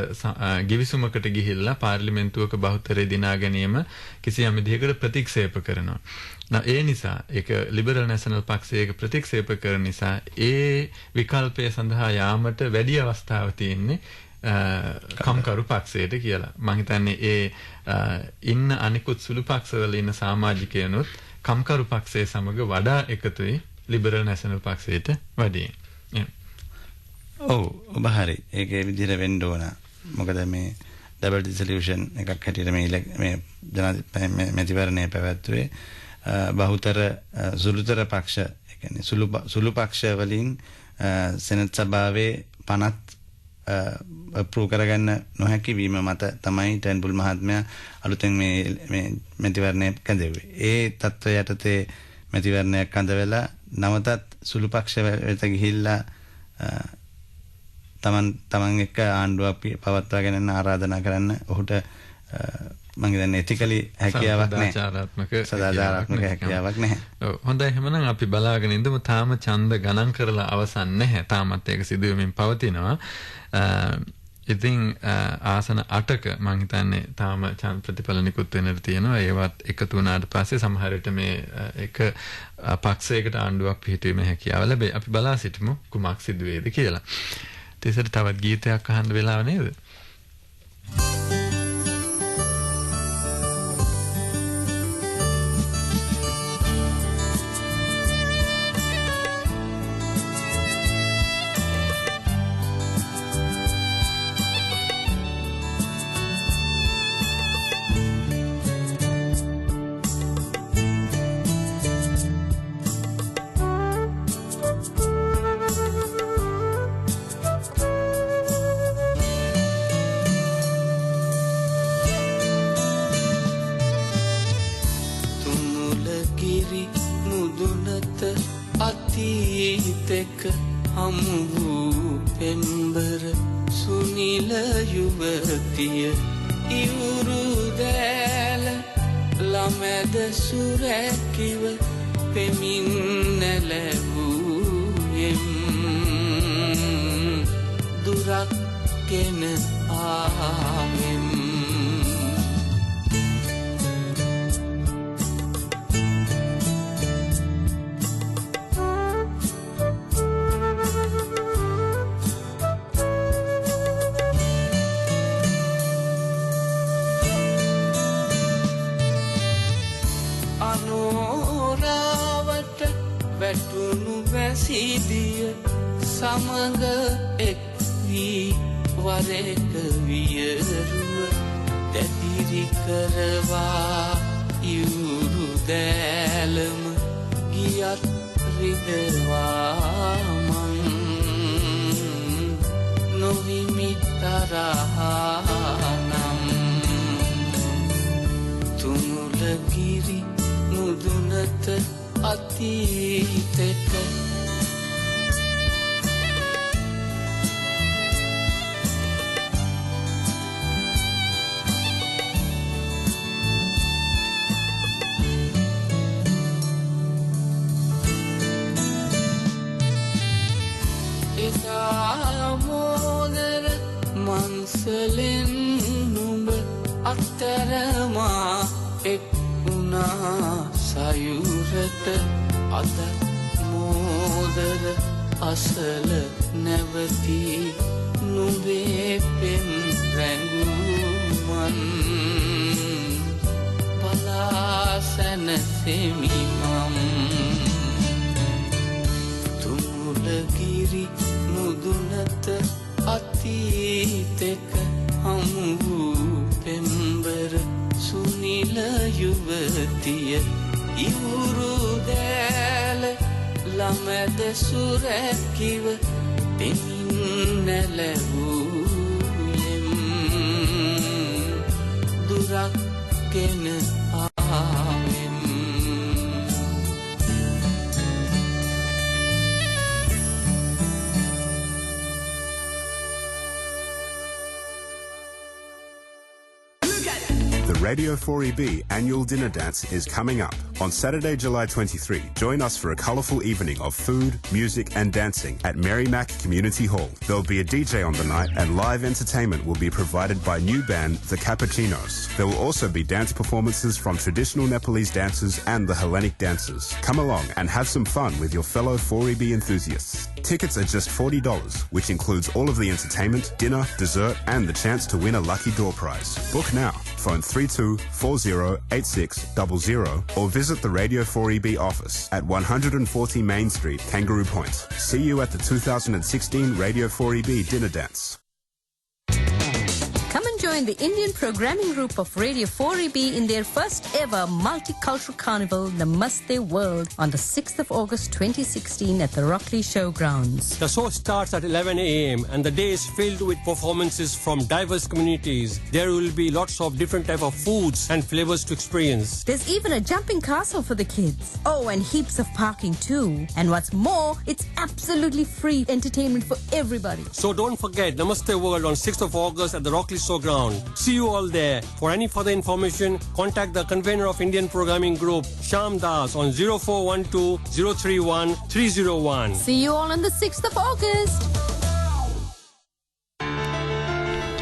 ගිවිසුමකට ගිහිල්ලා පාර්ලිමේන්තුවක බහුතරය දිනා ගැනීම කිසියම් විදිහකට ප්‍රතික්ෂේප කරනවා. ඒ නිසා ඒක ලිබරල් නැෂනල් පක්ෂයක ප්‍රතික්ෂේප කරන නිසා ඒ විකල්පය සඳහා යාමට වැඩි අවස්ථාවක් තියෙන්නේ කම්කරු පක්ෂයට කියලා. මම හිතන්නේ ඒ ඉන්න අනිකුත් සුළු පක්ෂවල ඉන්න සමාජිකයන්ොත් කම්කරු පක්ෂයේ සමග වඩා එකතුයි ලිබරල් නැෂනල් පක්ෂයට වැඩි.
ඔව් ඔබ හරි. ඒකේ විදිහට වෙන්න ඕන. මොකද මේ ඩබල් රිසොලියුෂන් එකක් හැටියට මේ මැතිවරණය පැවැත්වුවේ බහුතර සුළුතර පක්ෂ ඒ කියන්නේ සුළු පක්ෂ වලින් සෙනට් සභාවේ 50 අප්‍රූව් කරගන්න නොහැකි වීම මත තමයි ටර්න්බුල් මහත්මයා අලුතෙන් මේ මැතිවරණය කැඳෙව්වේ. ඒ තත්ත්වය යටතේ මැතිවරණයක් කඳ වෙලා නවතත් සුළු පක්ෂ වෙත ගිහිල්ලා තමන් එක්ක ආණ්ඩුවක් පවත්වාගෙන යන්න ආරාධනා කරන්න ඔහුට මම හිතන්නේ එතිකලි හැකියාවක් නැහැ. සදාචාරාත්මක හැකියාවක් නැහැ.
ඔව් හොඳයි එහෙනම් අපි බලාගෙන ඉඳමු. තාම ඡන්ද ගණන් කරලා අවසන් නැහැ. තාමත් ඒක සිදු වෙමින් පවතිනවා. ඉතින් ආසන 8ක මම හිතන්නේ තාම ඡන්ද ප්‍රතිඵල නිකුත් වෙන්නට තියෙනවා. ඒවත් එකතු වුණාට පස්සේ සමහර විට මේ එක පක්ෂයකට ආණ්ඩුවක් පිහිටීමේ හැකියාව ලැබේ. අපි බලා සිටිමු කුමක් සිදු වේද කියලා. ඊට තවත් ගීතයක් අහන්න වෙලාව නේද?
සුනිල යුවතිය ඉවුරු දෑල ළමද සුරැකිව දෙමින් නැලවූයෙම් දුරක් ගෙන ආවෙම්
The Radio 4EB annual dinner dance is coming up on Saturday, July 23. Join us for a colourful evening of food, music and dancing at Merrimack Community Hall. There'll be a DJ on the night and live entertainment will be provided by new band The Cappuccinos. There will also be dance performances from traditional Nepalese dancers and the Hellenic dancers. Come along and have some fun with your fellow 4EB enthusiasts. Tickets are just $40, which includes all of the entertainment, dinner, dessert and the chance to win a lucky draw prize. Book now. Phone 32408600 or visit the Radio 4EB office at 140 Main Street, Kangaroo Point. See you at the 2016 Radio 4EB Dinner Dance.
Come and join the Indian programming group of Radio 4EB in their first ever multicultural carnival, Namaste World, on the 6th of August 2016 at the Rockley Showgrounds.
The show starts at 11 a.m. and the day is filled with performances from diverse communities. There will be lots of different type of foods and flavors to experience.
There's even a jumping castle for the kids. Oh, and heaps of parking too. And what's more, it's absolutely free entertainment for everybody.
So don't forget Namaste World on 6th of August at the Rockley Showground. See you all there. For any further information, contact the convener of Indian Programming Group, Sham Das, on 0412-031-301.
See you all on the 6th of August.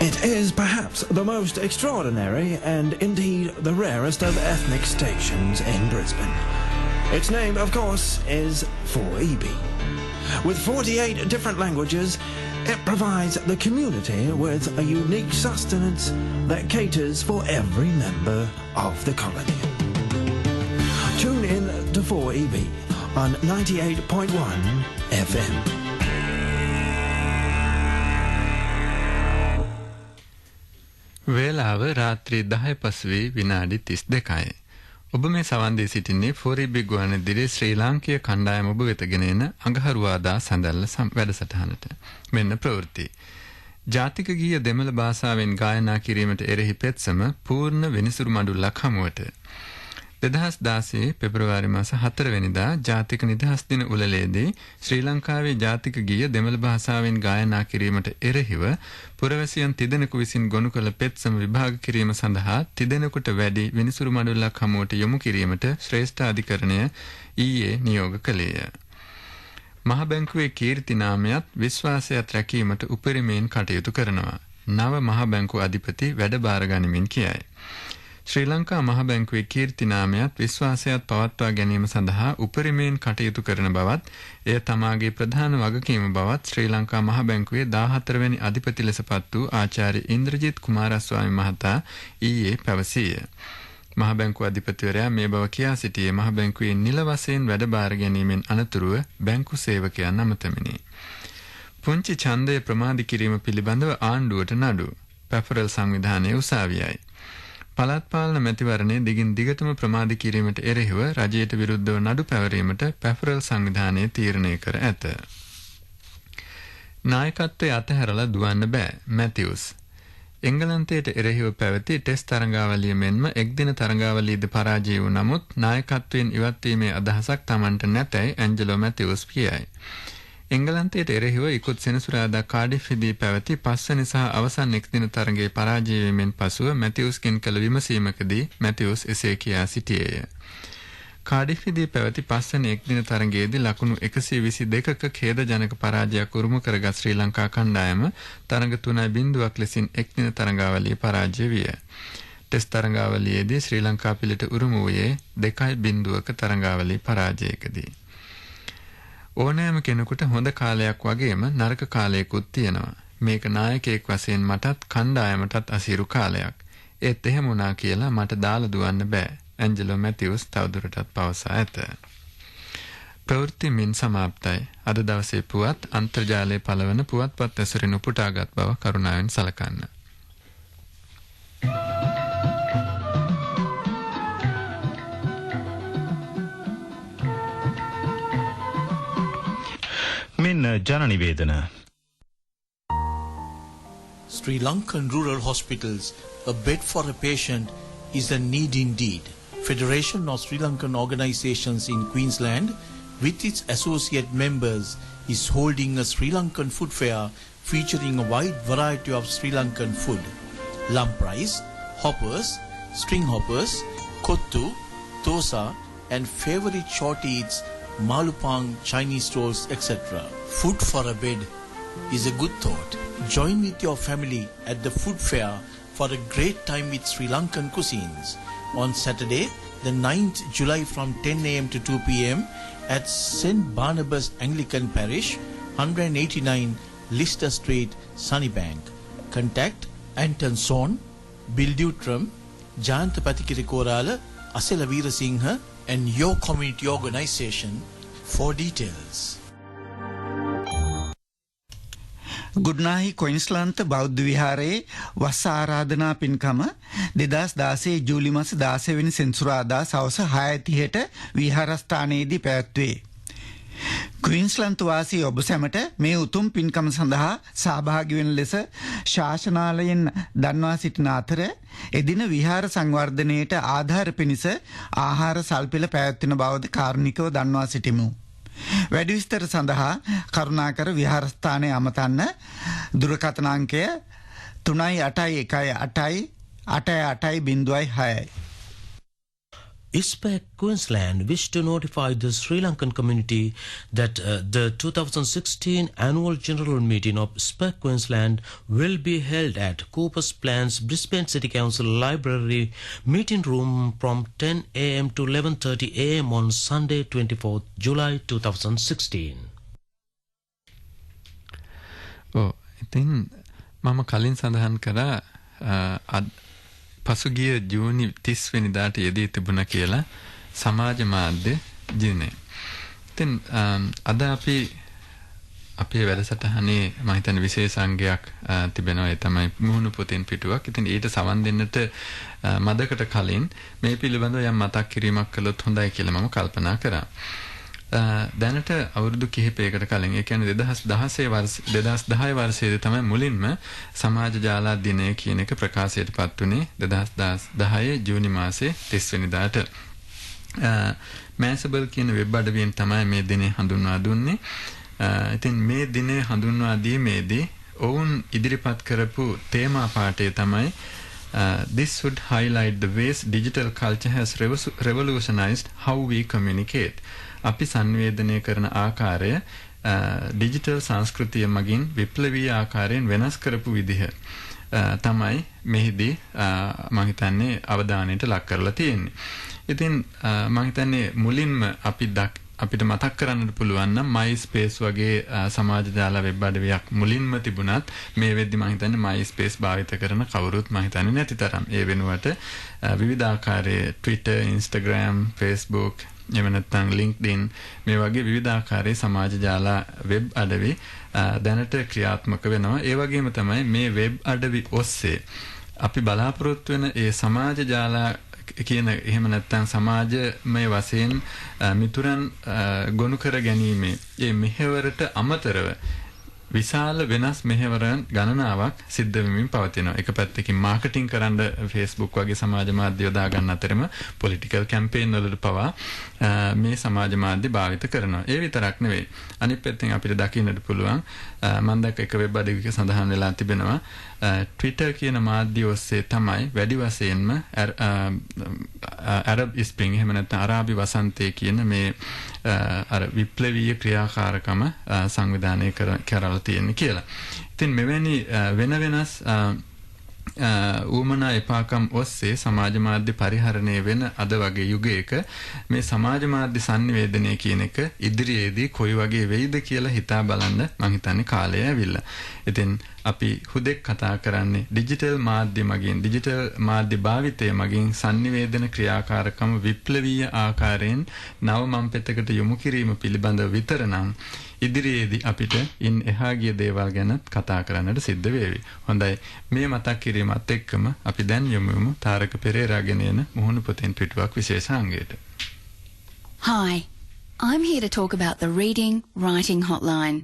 It is perhaps the most extraordinary and indeed the rarest of ethnic stations in Brisbane. Its name, of course, is 4EB. With 48 different languages, it provides the community with a unique sustenance that caters for every member of the colony. Tune in to 4EB on 98.1 FM.
වේලාව රාත්‍රී 10:05 විනාඩි 32යි. ඔබ මේ සවන් දී සිටින්නේ 4EB ගුවන්විදුලියේ ශ්‍රී ලාංකීය කණ්ඩායම ඔබ වෙත ගෙන එන අඟහරුවාදා සඳල්ල වැඩසටහනට. මෙන්න ප්‍රවෘත්ති. ජාතික ගීය දෙමළ භාෂාවෙන් ගායනා කිරීමට එරෙහි පෙත්සම පූර්ණ වෙනිසුරු මඩුල්ලක් හමුවට. 2016 පෙබරවාරි මාස 4 වෙනිදා ජාතික නිදහස් දින උළෙලේදී ශ්‍රී ලංකාවේ ජාතික ගීය දෙමළ භාෂාවෙන් ගායනා කිරීමට එරෙහිව පුරවැසියන් තිදෙනෙකු විසින් ගොනු කළ පෙත්සම විභාග කිරීම සඳහා තිදෙනෙකුට වැඩි වෙනිසුරු මඩුල්ලක් හමුවට යොමු කිරීමට ශ්‍රේෂ්ඨ අධිකරණය ඊයේ නියෝග කළේය. මහ බැංකුවේ කීර්ති නාමයත් විශ්වාසයත් රැකීමට උපරිමයෙන් කටයුතු කරනවා. නව මහ බැංකු අධිපති වැඩ බාර ගනිමින් කියයි. ශ්‍රී ලංකා මහ බැංකුවේ කීර්ති නාමයත් විශ්වාසයත් පවත්වා ගැනීම සඳහා උපරිමයෙන් කටයුතු කරන බවත් එය තමාගේ ප්‍රධාන වගකීම බවත් ශ්‍රී ලංකා මහ බැංකුවේ 14 වෙනි අධිපති ලෙස පත් වූ ආචාර්ය ඉන්ද්‍රජිත් කුමාරස්වාමි මහතා ඊයේ පැවසීය. මහ බැංකුව අධිපතිවරයා මේ බව කියා සිටියේ මහ බැංකුවේ නිල වශයෙන් වැඩ බාර ගැනීමෙන් අනතුරුව බැංකු සේවකයන් අමතමිනි. පුංචි ඡන්දය ප්‍රමාද කිරීම පිළිබඳව ආණ්ඩුවට නඩු පැෆරල් සංවිධානයේ උසාවියයි. පළාත් පාලන මැතිවරණයේ දිගින් දිගටම ප්‍රමාද කිරීමට එරෙහිව රජයට විරුද්ධව නඩු පැවරීමට පැෆරල් සංවිධානය තීරණය කර ඇත. නායකත්වයේ අතහැරලා දුවන්න බෑ මැතිව්ස්. එංගලන්තයට එරෙහිව පැවති ටෙස්ට් තරඟාවලිය මෙන්ම එක්දින තරඟාවලියේද පරාජය වූ නමුත් නායකත්වයෙන් ඉවත් වීමේ අදහසක් Tamanට නැතයි ඇන්ජලෝ මැතිව්ස් කියයි. එංගලන්තයට එරෙහිව ඉකුත් සෙනසුරාදා කාඩිෆ්දී පැවති පස්වැනි සහ අවසන් එක්දින තරඟයේ පරාජය වීමෙන් පසුව මැතිව්ස්ගෙන් කළ විමසීමකදී මැතිව්ස් එසේ කියා සිටියේය. කාඩිෆ්දී පැවති පස්වැනි එක්දින තරඟයේදී ලකුණු 122ක ඛේදජනක පරාජයක් උරුම කරගත් ශ්‍රී ලංකා කණ්ඩායම තරඟ 3.0ක් ලෙසින් එක්දින තරඟාවලියේ පරාජය විය. ටෙස්ට් තරඟාවලියේදී ශ්‍රී ලංකා පිළිට උරුම වූයේ 2.0ක තරඟාවලියේ පරාජයකදී. ඕනෑම කෙනෙකුට හොඳ කාලයක් වගේම නරක කාලයකුත් තියෙනවා. මේක නායකයෙක් වශයෙන් මටත් කණ්ඩායමටත් අසීරු කාලයක්. ඒත් එහෙම වුණා කියලා මට දාලා දුවන්න බෑ. ඇන්ජලෝ මැතිව්ස් තවදුරටත් පවසා ඇත. ප්‍රවෘත්ති මින් සමාප්තයි. අද දවසේ පුවත් අන්තර්ජාලයේ පළවන පුවත්පත් ඇසුරින් උපුටාගත් බව කරුණාවෙන් සලකන්න.
වෙනුවෙන් ජනනිවේදන.
Sri Lankan Rural Hospitals, a bed for a patient is a need indeed. Federation of Sri Lankan Organizations in Queensland, with its associate members, is holding a Sri Lankan food fair featuring a wide variety of Sri Lankan food. Lump rice, hoppers, string hoppers, kottu, dosa and favorite short eats, malupang, Chinese rolls, etc. Food for a bed is a good thought. Join with your family at the food fair for a great time with Sri Lankan cuisines on Saturday, the 9th July from 10 a.m. to 2 p.m. at St. Barnabas Anglican Parish, 189 Lister Street, Sunnybank. Contact Anton Son, Bill Dutram, Jayantha Pathikiri Korala, Asela Veerasinghe and your community organisation for details.
ගුඩ්නාහි කොයින්ස්ලන්ත බෞද්ධ විහාරයේ වස් ආරාධනා පින්කම 2016 ජූලි මාස 16 වෙනි සෙන්සුරාදා සවස 6:30ට විහාරස්ථානයේදී පැවැත්වේ. ක්වීන්ස්ලන්ත වාසී ඔබ සැමට මේ උතුම් පින්කම සඳහා සහභාගී වෙන ලෙස ශාසනාලයෙන් දන්වා සිටින අතර එදින විහාර සංවර්ධනයේට ආධාර පිණිස ආහාර සල්පිල පැවැත්වෙන බවද කාරුණිකව දන්වා සිටිමු. වැඩි විස්තර සඳහා කරුණාකර විහාරස්ථානයේ අමතන්න දුරකථන අංකය 38188806.
ISPAC Queensland wish to notify the Sri Lankan community that the 2016 annual general meeting of ISPAC Queensland will be held at Coopers Plans Brisbane City Council Library meeting room from 10 a.m. to 11:30 a.m. on Sunday 24th July 2016.
ඉතින් මම කලින් සඳහන් කරා පසුගිය ජූනි 30 වෙනිදාට යෙදී තිබුණා කියලා සමාජ මාධ්‍ය දිනේ. ඉතින් අද අපි අපේ වැඩසටහනේ මම හිතන්නේ විශේෂාංගයක් තිබෙනවා. ඒ තමයි මුහුණු පොතෙන් පිටුවක්. ඉතින් ඊට සවන් දෙන්නට මදකට කලින් මේ පිළිබඳව යම් මතක් කිරීමක් කළොත් හොඳයි කියලා මම කල්පනා කරා. දැනට අවුරුදු කිහිපයකට කලින් ඒ කියන්නේ 2010 වර්ෂයේදී තමයි මුලින්ම සමාජ ජාලා දිනය කියන එක ප්‍රකාශයට පත් වුණේ 2010 ජූනි මාසේ 30 වෙනිදාට. මෑසබල් කියන වෙබ් අඩවියෙන් තමයි මේ දිනේ හඳුන්වා දුන්නේ. ඉතින් මේ දිනේ හඳුන්වා දීමේදී ඔවුන් ඉදිරිපත් කරපු තේමා පාඩය තමයි this should highlight the ways digital culture has revolutionized how we communicate. අපි සංවේදනය කරන ආකාරය ඩිජිටල් සංස්කෘතිය මගින් විප්ලවීය ආකාරයෙන් වෙනස් කරපු විදිහ තමයි මෙහිදී මම හිතන්නේ අවධානයට ලක් කරලා තියෙන්නේ. ඉතින් මම හිතන්නේ මුලින්ම අපිට මතක් කරන්නට පුළුවන් නම් MySpace වගේ සමාජ ජාල වෙබ් අඩවියක් මුලින්ම තිබුණත් මේ වෙද්දි මම හිතන්නේ MySpace භාවිත කරන කවුරුත් මම හිතන්නේ නැති තරම්. ඒ වෙනුවට විවිධ ආකාරයේ Twitter, Instagram, Facebook, එහෙම නැත්නම් LinkedIn මේ වගේ විවිධ ආකාරයේ සමාජ ජාල වෙබ් අඩවි දැනට ක්‍රියාත්මක වෙනවා. ඒ වගේම තමයි මේ වෙබ් අඩවි ඔස්සේ අපි බලාපොරොත්තු වෙන ඒ සමාජ ජාල කියන එහෙම නැත්නම් සමාජමය වශයෙන් මිතුරන් ගොනු කර ගැනීමේ මේ මෙහෙවරට අමතරව විශාල වෙනස් මෙහෙවරන් ගණනාවක් සිද්ධ වෙමින් පවතිනවා. එක පැත්තකින් මාකටිං කරන්න Facebook වගේ සමාජ මාධ්‍ය යොදා ගන්න අතරම පොලිටිකල් කැම්පේන් වලට පවා මේ සමාජ මාධ්‍ය භාවිත කරනවා. ඒ විතරක් නෙවෙයි. අනිත් පැත්තෙන් අපිට දකින්නට පුළුවන් මම දැක්ක එක වෙබ් අඩවියක සඳහන් වෙලා තිබෙනවා Twitter කියන මාධ්‍ය ඔස්සේ තමයි වැඩි වශයෙන්ම Arab Spring එහෙම නැත්නම් අරාබි වසන්තය කියන මේ අර විප්ලවීය ක්‍රියාකාරකම සංවිධානය කරලා තියෙන්නේ කියලා. ඉතින් මෙවැනි වෙනස් ඌමනා එපාකම් ඔස්සේ සමාජ මාධ්‍ය පරිහරණය වෙන අද වගේ යුගයක මේ සමාජ මාධ්‍ය sannivedanaya කියන එක ඉදිරියේදී කොයි වගේ වෙයිද කියලා හිතා බලන්න මම හිතන්නේ කාලය ඇවිල්ලා. ඉතින් අපි හුදෙක් කතා කරන්නේ ඩිජිටල් මාධ්‍ය මගින් ඩිජිටල් මාධ්‍ය භාවිතය මගින් sannivedana ක්‍රියාකාරකම විප්ලවීය ආකාරයෙන් නව මම්පෙතකට යොමු කිරීම පිළිබඳව විතරනම් ඉදිරියේදී අපිට ඉන් එහා ගිය දේවල් ගැන කතා කරන්නට සිද්ධ වේවි. හොඳයි මේ මතක් කිරීමත් එක්කම අපි දැන් යමු තාරක පෙරේරා ගෙන එන මුහුණු පොතෙන් පිටුවක් විශේෂාංගයට.
Hi, I'm here to talk about the Reading Writing Hotline.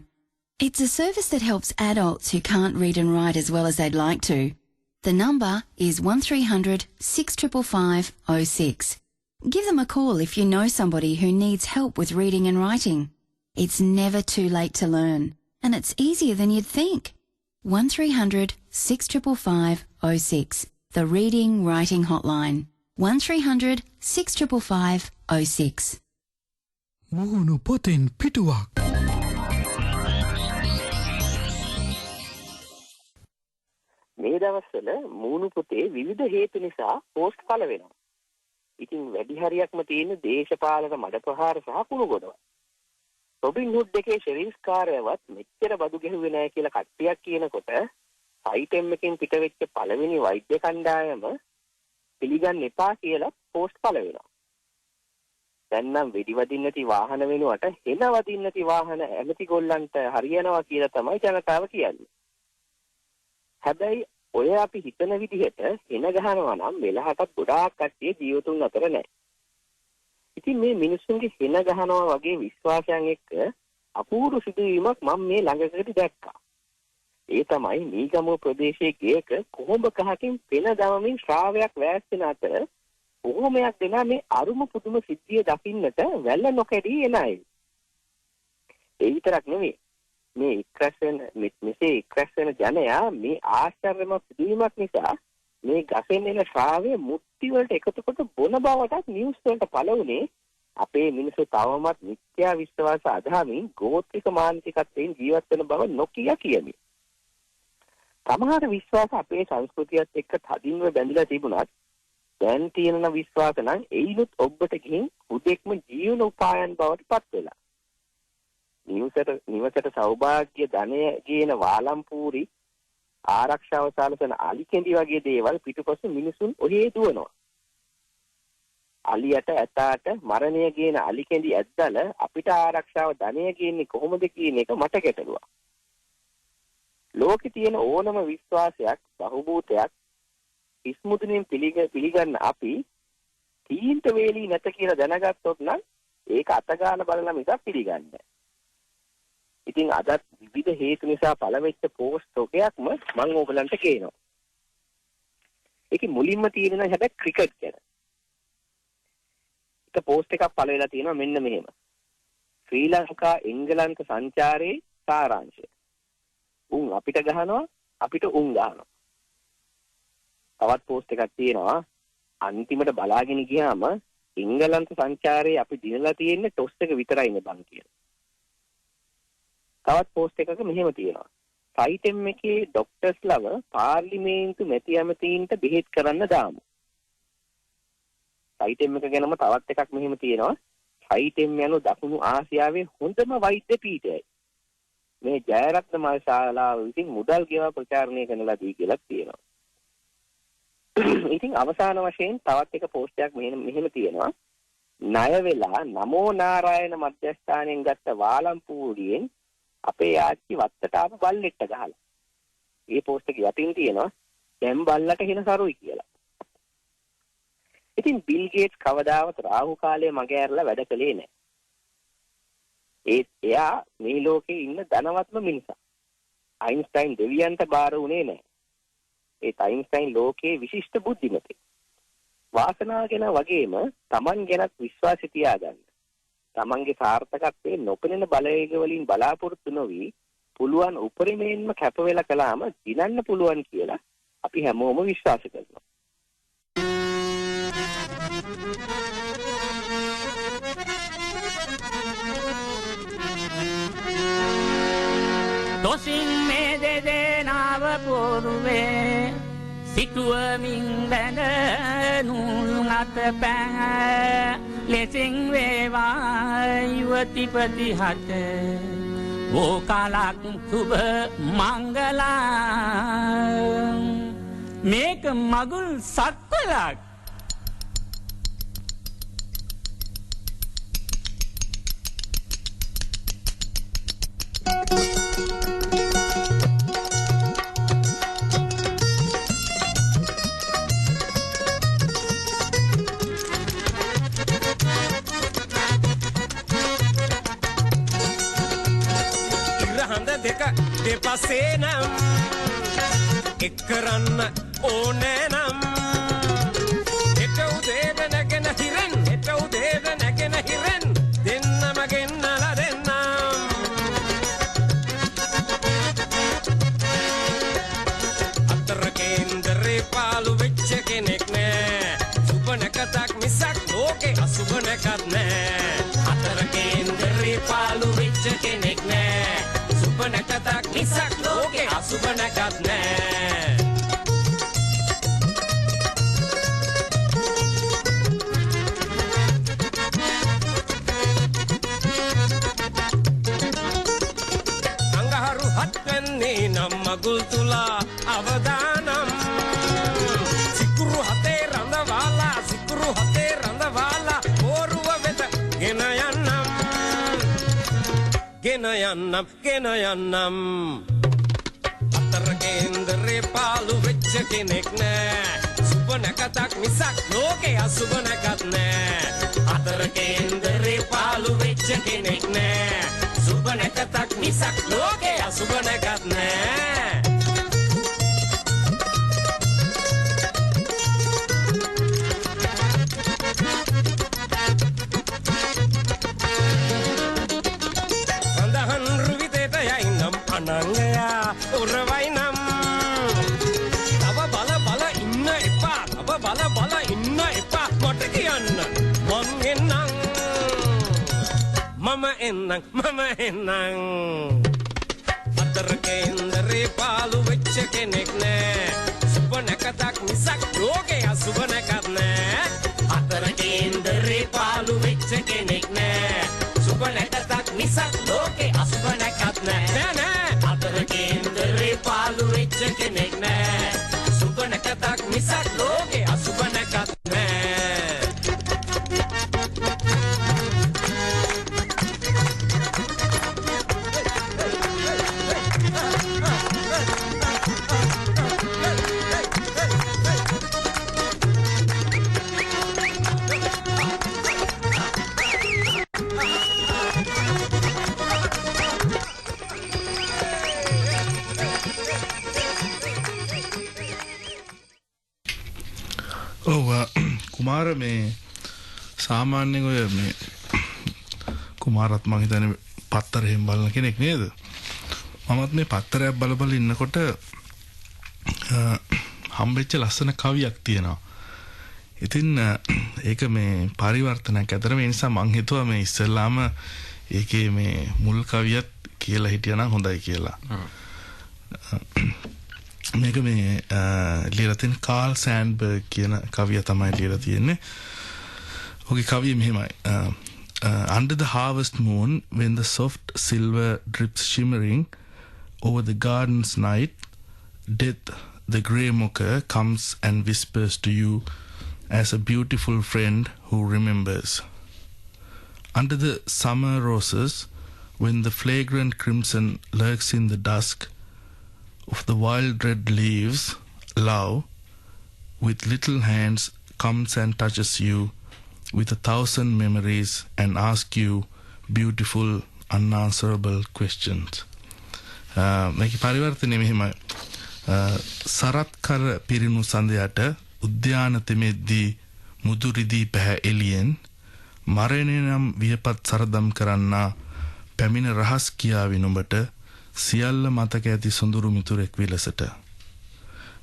It's a service that helps adults who can't read and write as well as they'd like to. The number is 1300 655 06. Give them a call if you know somebody who needs help with reading and writing. It's never too late to learn, and it's easier than you'd think. 1300 655 06. The Reading Writing Hotline. 1300 655 06.
මුහුණු පොතෙන් පිටුවක්.
මේ දවස්වල මූණු පොතේ විවිධ හේතු නිසා පෝස්ට් පළ වෙනවා. ඉතින් වැඩි හරියක්ම තියෙන දේශපාලන මඩපහාර සහ කුණු ගොඩවල්. රොබින් හුඩ් එකේ ෂෙරිෆ් කාර්යවත් මෙච්චර බදු ගෙහුවේ නැහැ කියලා කට්ටියක් කියනකොට සයිටම් එකකින් පිට වෙච්ච පළවෙනි වෛද්‍ය කණ්ඩායම පිළිගන්න එපා කියලා පෝස්ට් පළ වෙනවා. දැන් නම් වෙඩි වදින්න නැති වාහන වෙනුවට හෙන වදින්න නැති වාහන ඇමති ගොල්ලන්ට හරියනවා කියලා තමයි ජනතාව කියන්නේ. හැබැයි ඔය අපි හිතන විදිහට හෙන ගහනවා නම් වෙලහටත් ගොඩාක් කට්ටිය ජීවතුන් අතර නැහැ. ඉතින් මේ මිනිස්සුන්ගේ හෙන ගහනවා වගේ විශ්වාසයන් එක්ක අපූර්ව සිදුවීමක් මම මේ ළඟකදී දැක්කා. ඒ තමයි මීගමුව ප්‍රදේශයේ ගේක කොහොඹ කහකින් පෙන දමමින් ශ්‍රාවයක් වැස්සෙන අතර කොහොමයක් දෙනා මේ අරුම පුදුම සිද්ධිය දකින්නට වැල්ල නොකැඩී එන අය. ඒ විතරක් නෙවෙයි. මේ ඉක්‍රස් වෙන ජනයා මේ ආශ්චර්යමත් සිදුවීමක් නිසා මේ ගසෙන් එන ශ්‍රාවය මුට්ටි වලට එකතු කොට බොන බවටත් නිවුස් වලට පළවුනේ අපේ මිනිස්සු තවමත් මිත්‍යා විශ්වාස අදහමින් ගෝත්‍රික මානසිකත්වයෙන් ජීවත් වෙන බව නොකිය කියමි. සමහර විශ්වාස අපේ සංස්කෘතියත් එක්ක තදින්ව බැඳිලා තිබුණත් දැන් තියෙන විශ්වාස නම් එයිනුත් ඔබට ගිහින් උදෙක්ම ජීවන උපායන් බවට පත් වෙලා. නිවසට සෞභාග්‍ය ධනය ගේන වාලම්පූරි ආරක්ෂාව සාලසන අලිකෙඳි වගේ දේවල් පිටුපස්සෙ මිනිසුන් ඔහේ දුවනවා. අලියට ඇතාට මරණය ගේන අලිකෙඳි ඇද්දල අපිට ආරක්ෂාව ධනය ගේන්නේ කොහොමද කියන එක මට ගැටලුවක්. ලෝකේ තියෙන ඕනම විශ්වාසයක් බහුබූතයක් ඉස්මුදුනින් පිළිගන්න අපි තීන්ත වේලී නැත කියලා දැනගත්තොත් නම් ඒක අතගාලා බලලා මිසක් පිළිගන්නේ නැහැ. ඉතින් අදත් විවිධ හේතු නිසා පළවෙච්ච පෝස්ට් එකක්ම මම ඕගලන්ට කියනවා. ඒකේ මුලින්ම තියෙන නම් හැබැයි ක්‍රිකට් ගැන. එක පෝස්ට් එකක් පළ වෙලා තියෙනවා මෙන්න මෙහෙම. ශ්‍රී ලංකා එංගලන්ත සංචාරයේ සාරාංශය. උන් අපිට ගහනවා අපිට උන් ගහනවා. තවත් පෝස්ට් එකක් තියෙනවා අන්තිමට බලාගෙන ගියාම එංගලන්ත සංචාරයේ අපි දිනලා තියෙන්නේ ටොස් එක විතරයි නේ බං කියලා. තවත් පෝස්ට් එකක මෙහෙම තියෙනවා. සයිටම් එකේ ડોක්ටර්ස් ලව පාර්ලිමේන්තු මැති ඇමතීන්ට බෙහෙත් කරන්න දාමු. සයිටම් එක ගැනම තවත් එකක් මෙහෙම තියෙනවා. සයිටම් යනු දකුණු ආසියාවේ හොඳම වෛද්‍ය පීඨයයි. මේ ජයරත්න මල් ශාලාව විසින් මුදල් ගෙවා ප්‍රචාරණය කරන ලදී කියලා තියෙනවා. ඉතින් අවසාන වශයෙන් තවත් එක පෝස්ට් එකක් මෙහෙම තියෙනවා. ණය වෙලා නමෝ නාරායන මධ්‍යස්ථානයෙන් ගත්ත වාලම්පූරියෙන් අපේ ආච්චි වත්තට ආපු බල්ලෙක්ට ගහලා. මේ පෝස්ට් එකේ යටින් තියෙනවා දැන් බල්ලට හින සරුයි කියලා. ඉතින් බිල් ගේට්ස් කවදාවත් රාහු කාලයේ මග ඇරලා වැඩ කළේ නැහැ. එයා මේ ලෝකේ ඉන්න ධනවත්ම මිනිසා. අයින්ස්ටයින් දෙවියන්ට බාර වුණේ නැහැ. අයින්ස්ටයින් ලෝකයේ විශිෂ්ට බුද්ධිමතෙක්. වාසනාව ගැන වගේම Taman ගැනත් විශ්වාසය තියාගන්න. Tamanගේ සාර්ථකත්වයේ නොපෙනෙන බලවේග වලින් බලාපොරොත්තු නොවි පුළුවන් උපරිමයෙන්ම කැප වෙලා කළාම දිනන්න පුළුවන් කියලා අපි හැමෝම විශ්වාස කරනවා.
තොසින් මේ දෙදෙනාව පොරුවේ සිටුවමින් බැඳ නූල් අත පෑ ලෙසින් වේවා යුවතිපති හට ඕකාලක් සුබ මංගලා මේක මගුල් සක්වලක්
දෙපසේ නම් එක් කරන්න ඕනෑ නම් හෙට උදේට නැගෙන හිරෙන් හෙට උදේට නැගෙන හිරෙන් දෙන්නම ගෙන්නලා දෙන්නම් අතර කේන්දරේ පාලු වෙච්ච කෙනෙක් නෑ සුබ නැකතක් මිසක් ලෝකේ අසුබ නැකත් නෑ අතර කේන්දරේ පාලු වෙච්ච කෙනෙක් නෑ සුබ නැකතක් මිසක් ලෝකේ අසුබ නැකත් නෑ නම් මගුල් තුලා අවදානම් සිකුරු හතේ රඳවාලා පෝරුව වෙත ගෙන යන්නම් අතර කේන්දරේ පාලු වෙච්ච කෙනෙක් නෑ සුබ නැකතක් මිසක් ලෝකේ අසුබ නැකත් නෑ අතර කේන්දරේ පාලු වෙච්ච කෙනෙක් නෑ සුබ නැකතක් මිසක් ලෝකේ අසුබ නැකත් නෑ රඳහන් රුවිතේට යයිනම් අනංගයා උරවයි නම් තව බල ඉන්න එපා ඉන්න එපා මට කියන්න මම එන්නම් අතර කේන්දරේ පාලු වෙච්ච කෙනෙක් නෑ සුබ නැකතක් මිසක් ලෝකේ අසුබ නැකත් නෑ අතර කේන්දරේ පාලු වෙච්ච කෙනෙක් නෑ සුබ නැකතක් මිසක් ලෝකේ අසුබ නැකත් නෑ අතර කේන්දරේ පාලු වෙච්ච කෙනෙක් නෑ සුබ නැකතක් මිසක් ලෝකේ අසුබ නැකත් නෑ
කුමාර මේ සාමාන්‍යයෙන් ඔය මේ කුමාරත් මං හිතන්නේ පත්තරයෙන් බලන කෙනෙක් නේද? මමත් මේ පත්තරයක් බල ඉන්නකොට හම්බෙච්ච ලස්සන කවියක් තියෙනවා. ඉතින් ඒක මේ පරිවර්තනයක් ඇතර මේ නිසා මං හිතුවා මේ ඉස්සෙල්ලාම ඒකේ මේ මුල් කවියත් කියලා හිටියනම් හොඳයි කියලා. මේක මේ ලියලා තියෙන කාල් සෑන්ඩ්බර්ග් කියන කවිය තමයි ලියලා තියෙන්නේ. ඔගේ කවිය මෙහෙමයි. Under the harvest moon, when the soft silver drips shimmering over the garden's night, death, the grey mocha, comes and whispers to you as a beautiful friend who remembers. Under the summer roses, when the flagrant crimson lurks in the dusk of the wild red leaves, love, with little hands, comes and touches you with 1,000 memories and asks you beautiful, unanswerable questions. මේක පරිවර්තනය මෙහිමයි. සරත් කර පිරිණු සඳයට උද්‍යාන තෙමෙද්දී මුදු රිදී පැහැ එළියෙන් මරණය නම් වියපත් සරදම් කරන්නා පැමිණ රහස් කියාවි නුඹට සියල්ල මතක ඇති සොඳුරු මිතුරෙක් විලසට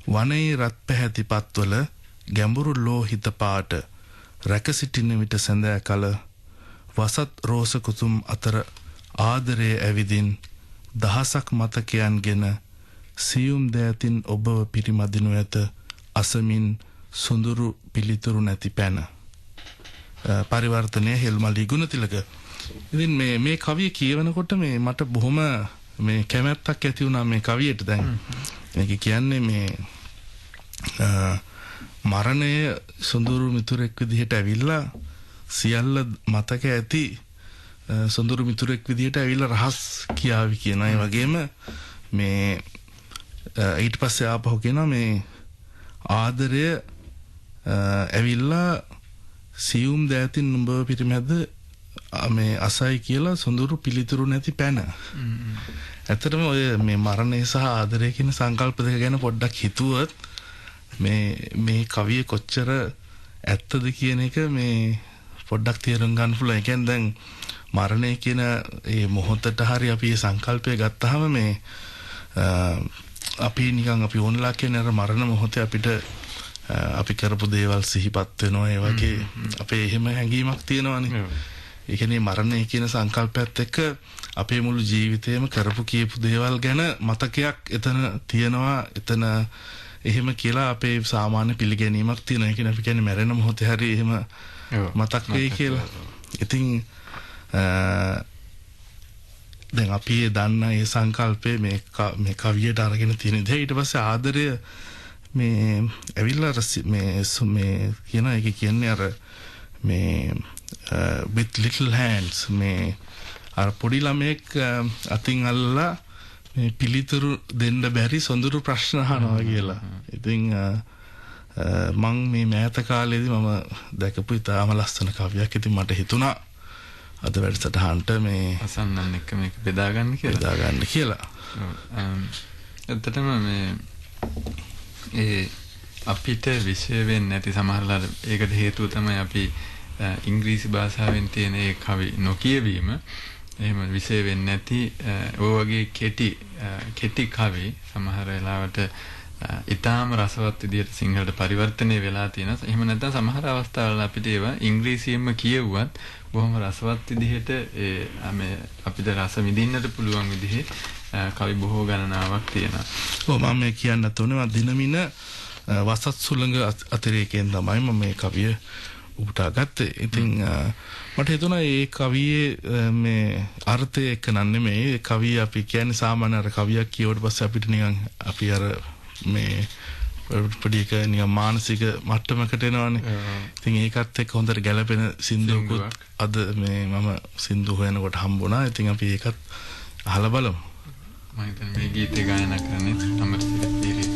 වනයේ රත් පැහැති පත්වල ගැඹුරු ලෝහිත පාට රැක සිටින විට සැඳෑ කල වසත් රෝස කුතුම් අතර ආදරයේ ඇවිදින් දහසක් මතකයන්ගෙන සියුම් දෑතින් ඔබව පිරිමදිනු ඇත අසමින් සොඳුරු පිළිතුරු නැති පැන. පරිවර්තනය හෙල්මලී ගුණතිලක. ඉතින් මේ කවිය කියවනකොට මේ මට බොහොම මේ කැමැත්තක් ඇති වුණා මේ කවියට. දැන් මේක කියන්නේ මේ මරණය සොඳුරු මිතුරෙක් විදිහට ඇවිල්ලා සියල්ල මතක ඇති සොඳුරු මිතුරෙක් විදිහට ඇවිල්ලා රහස් කියාවි කියන අය වගේම මේ ඊට පස්සේ ආපහු කියනවා මේ ආදරය ඇවිල්ලා සියුම් දෑතින් නුඹව පිරිමැද මේ අසයි කියලා සොඳුරු පිළිතුරු නැති පැන. ඇත්තටම ඔය මේ මරණය සහ ආදරය කියන සංකල්ප දෙක ගැන පොඩ්ඩක් හිතුවොත් මේ කවිය කොච්චර ඇත්තද කියන එක මේ පොඩ්ඩක් තේරුම් ගන්න පුළුවන්. ඒ කියන්නේ දැන් මරණය කියන ඒ මොහොතට හරි අපි මේ සංකල්පය ගත්තාම මේ අපි නිකන් අපි ඕනලා කියන අර මරණ මොහොතේ අපිට අපි කරපු දේවල් සිහිපත් වෙනවා. ඒ වගේ අපේ එහෙම හැඟීමක් තියෙනවානේ. ඒ කියන්නේ මරණය කියන සංකල්පයත් එක්ක අපේ මුළු ජීවිතේම කරපු කියපු දේවල් ගැන මතකයක් එතන තියෙනවා. එතන එහෙම කියලා අපේ සාමාන්‍ය පිළිගැනීමක් තියෙනවා. ඒ කියන්නේ අපි කියන්නේ මැරෙන මොහොතේ හරි එහෙම මතක් වෙයි කියලා. ඉතින් දැන් අපි දන්න මේ සංකල්පේ මේ කවියට අරගෙන තියෙන දේ ඊට පස්සේ ආදරය මේ ඇවිල්ලා මේ කියන එක කියන්නේ අර මේ with little hands මේ අර පොඩි ළමෙක් අතින් අල්ලලා මේ පිළිතුරු දෙන්න බැරි සොඳුරු ප්‍රශ්න අහනවා කියලා. ඉතින් මං මේ මෑත කාලේදී මම දැකපු ඉතාම ලස්සන කවියක්. ඉතින් මට හිතුණා අද වැඩසටහනට මේ
අසන්නන් එක්ක මේක බෙදා ගන්න කියලා. ඇත්තටම මේ අපිට විෂය වෙන්නේ නැති සමහරවල් ඒකට හේතුව තමයි අපි ඉංග්‍රීසි භාෂාවෙන් තියෙන ඒ කවි නොකියවීම. එහෙම විෂය වෙන්නේ නැති ඔය වගේ කෙටි කවි සමහර වෙලාවට ඊටාම රසවත් විදිහට සිංහලට පරිවර්තනය වෙලා තියෙනවා. එහෙම නැත්නම් සමහර අවස්ථාවල අපිට ඒවා ඉංග්‍රීසියෙන්ම කියවුවත් බොහොම රසවත් විදිහට අපිට රස විඳින්නට පුළුවන් විදිහේ කවි බොහෝ ගණනාවක් තියෙනවා.
ඔව් මම මේ කියන්න තුනේ දිනමින වසත් සුළඟ අතිරේකයෙන් තමයි මම මේ කවිය උපුටා ගත්තේ. ඉතින් මට හිතුණා මේ කවියේ මේ අර්ථය එක්ක නෙමෙයි. ඒ කවිය අපි කියන්නේ සාමාන්‍ය අර කවියක් කියවට පස්සේ අපිට නිකන් අපි අර මේ පොඩි එක නිකන් මානසික මට්ටමකට එනවනේ. ඉතින් ඒකත් එක්ක හොඳට ගැලපෙන සින්දුවකුත් අද මේ මම සින්දු හොයනකොට හම්බුණා. ඉතින් අපි ඒකත් අහලා බලමු.
මම හිතන්නේ මේ ගීතය ගායනා කරන්නේ අමරසිරි පීරි.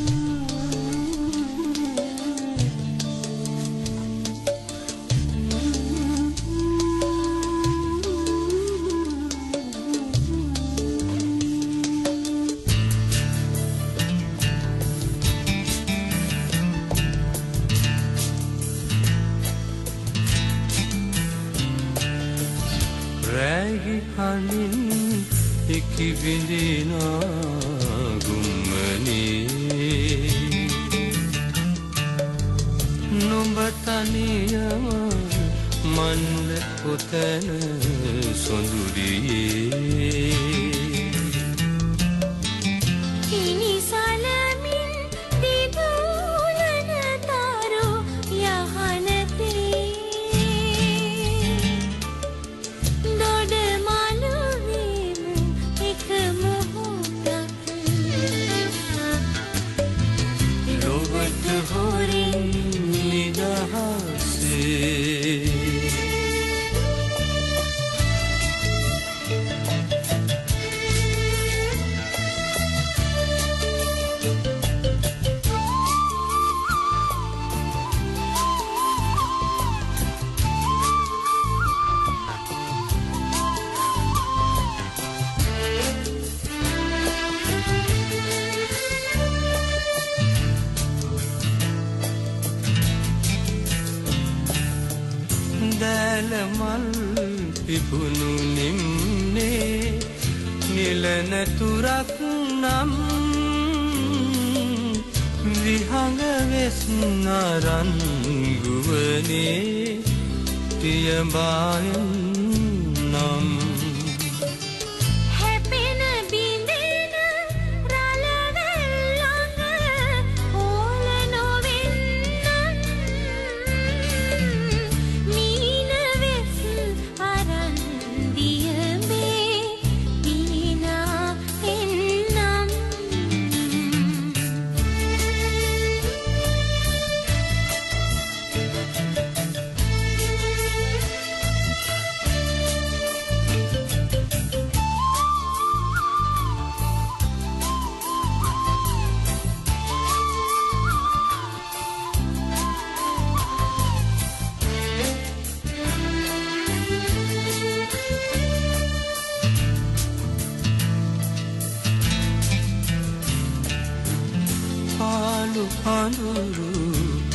අඳුරු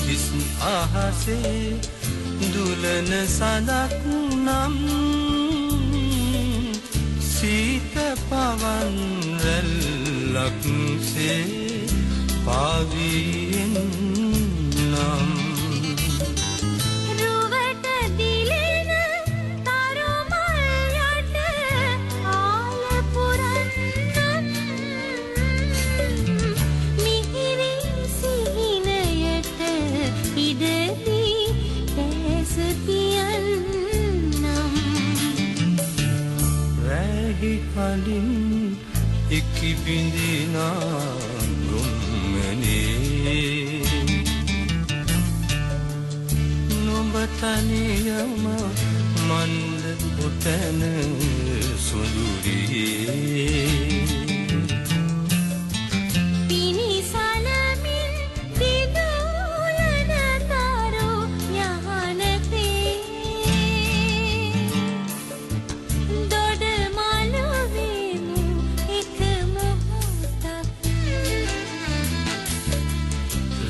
කිස් අහසේ දුලන සඳක් නම් සීත පවන් රැල්ලක්සේ පාවියෙන් නම්
රුවට දිලෙන තරුමල් යට ආල පුරන්නම් මිහිරි සිහිනයට ඉඩදී දැස පියන්නම්
රැහි කලින් එකි බිඳිනා තනියම මන්ද උතන සුඳුරියේ
පිනිසලමින් දිදුයන තරු යහනතේ දොඩ මළුවෙමු එක මොහොතක්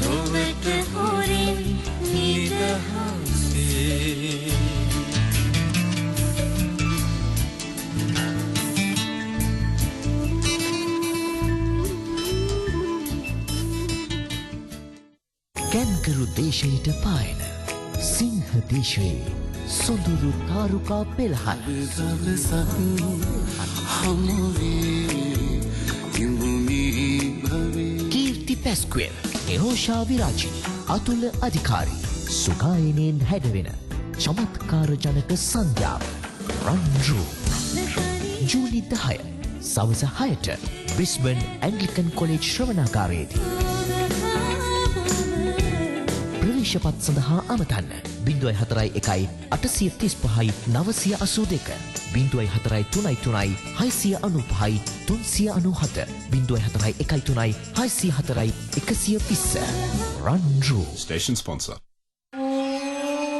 ලොවට හොරෙන් නිදහස්
කැන්කරු දේශයට පායන සිංහ දේශයේ සොඳුරු කාරුකා පෙළහන කීර්ති පැස්කුවෙල් නිරෝෂා විරාජි අතුල අධිකාරී සුගායනයෙන් හැඩවෙන චමත්කාරජනක සංධ්‍යාව රන්රූ ජූලි 10 සවස 6ට බ්‍රිස්බන් ඇන්ග්ලිකන් කොලේජ් ශ්‍රවණාගාරයේදී ප්‍රවේශපත් සඳහා අමතන්න 04 835 982 04 33 695 397 04 13 604 120 රන්රූ
Station sponsor.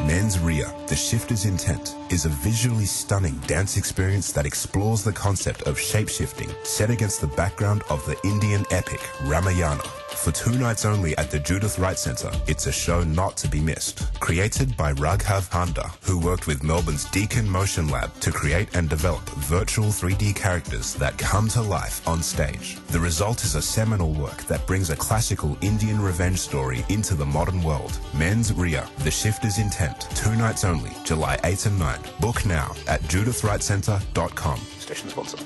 Men's Ria, The Shifter's Intent, is a visually stunning dance experience that explores the concept of shape-shifting set against the background of the Indian epic Ramayana. For 2 nights only at the Judith Wright Centre, it's a show not to be missed. Created by Raghav Handa, who worked with Melbourne's Deakin Motion Lab to create and develop virtual 3D characters that come to life on stage. The result is a seminal work that brings a classical Indian revenge story into the modern world. Men's Ria, The Shifter's Intent, 2 nights only, July 8 and 9. Book now at judithwrightcentre.com. Station sponsor.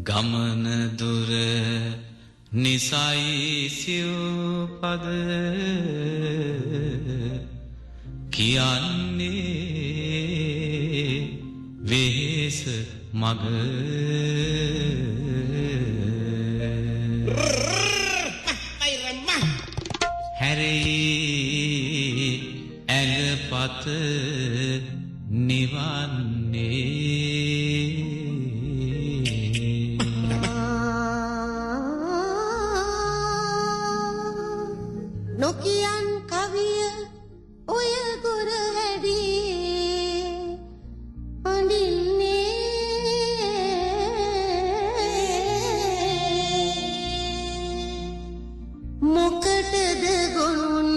ගමන දුර නිසයි සිව්පද කියන්නේ වෙහෙස මග හැරී ඇඟපත නිවන්නේ
නොකියන් කවිය ඔය ගොර හැදී අඳින්නේ මොකටද ගොනුන්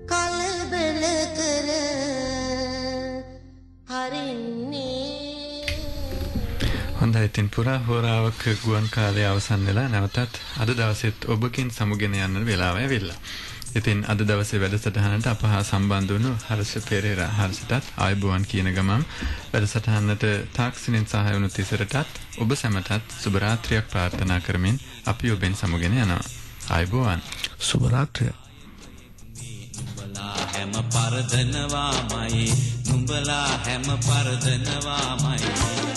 කලබල කර හරින්නේ
හොඳයි ඉතින් පුරා හෝරාවක ගුවන් කාලය අවසන් වෙලා නැවතත් අද දවසෙත් ඔබකින් සමුගෙන යන්න වෙලාව ඇවිල්ලා. ඉතින් අද දවසේ වැඩසටහනට අප හා සම්බන්ධ වුණු හර්ෂ පෙරේරා හර්ෂටත් ආයුබෝවන් කියන ගමන් වැඩසටහනට තාක්ෂණින් සහාය වුණු තිසරටත් ඔබ සැමටත් සුබ රාත්‍රියක් ප්‍රාර්ථනා කරමින් අපි ඔබෙන් සමුගෙන යනවා. ආයුබෝවන්.
සුබ රාත්‍රිය.
හැම පරදනවාමයි නුඹලා හැම පරදනවාමයි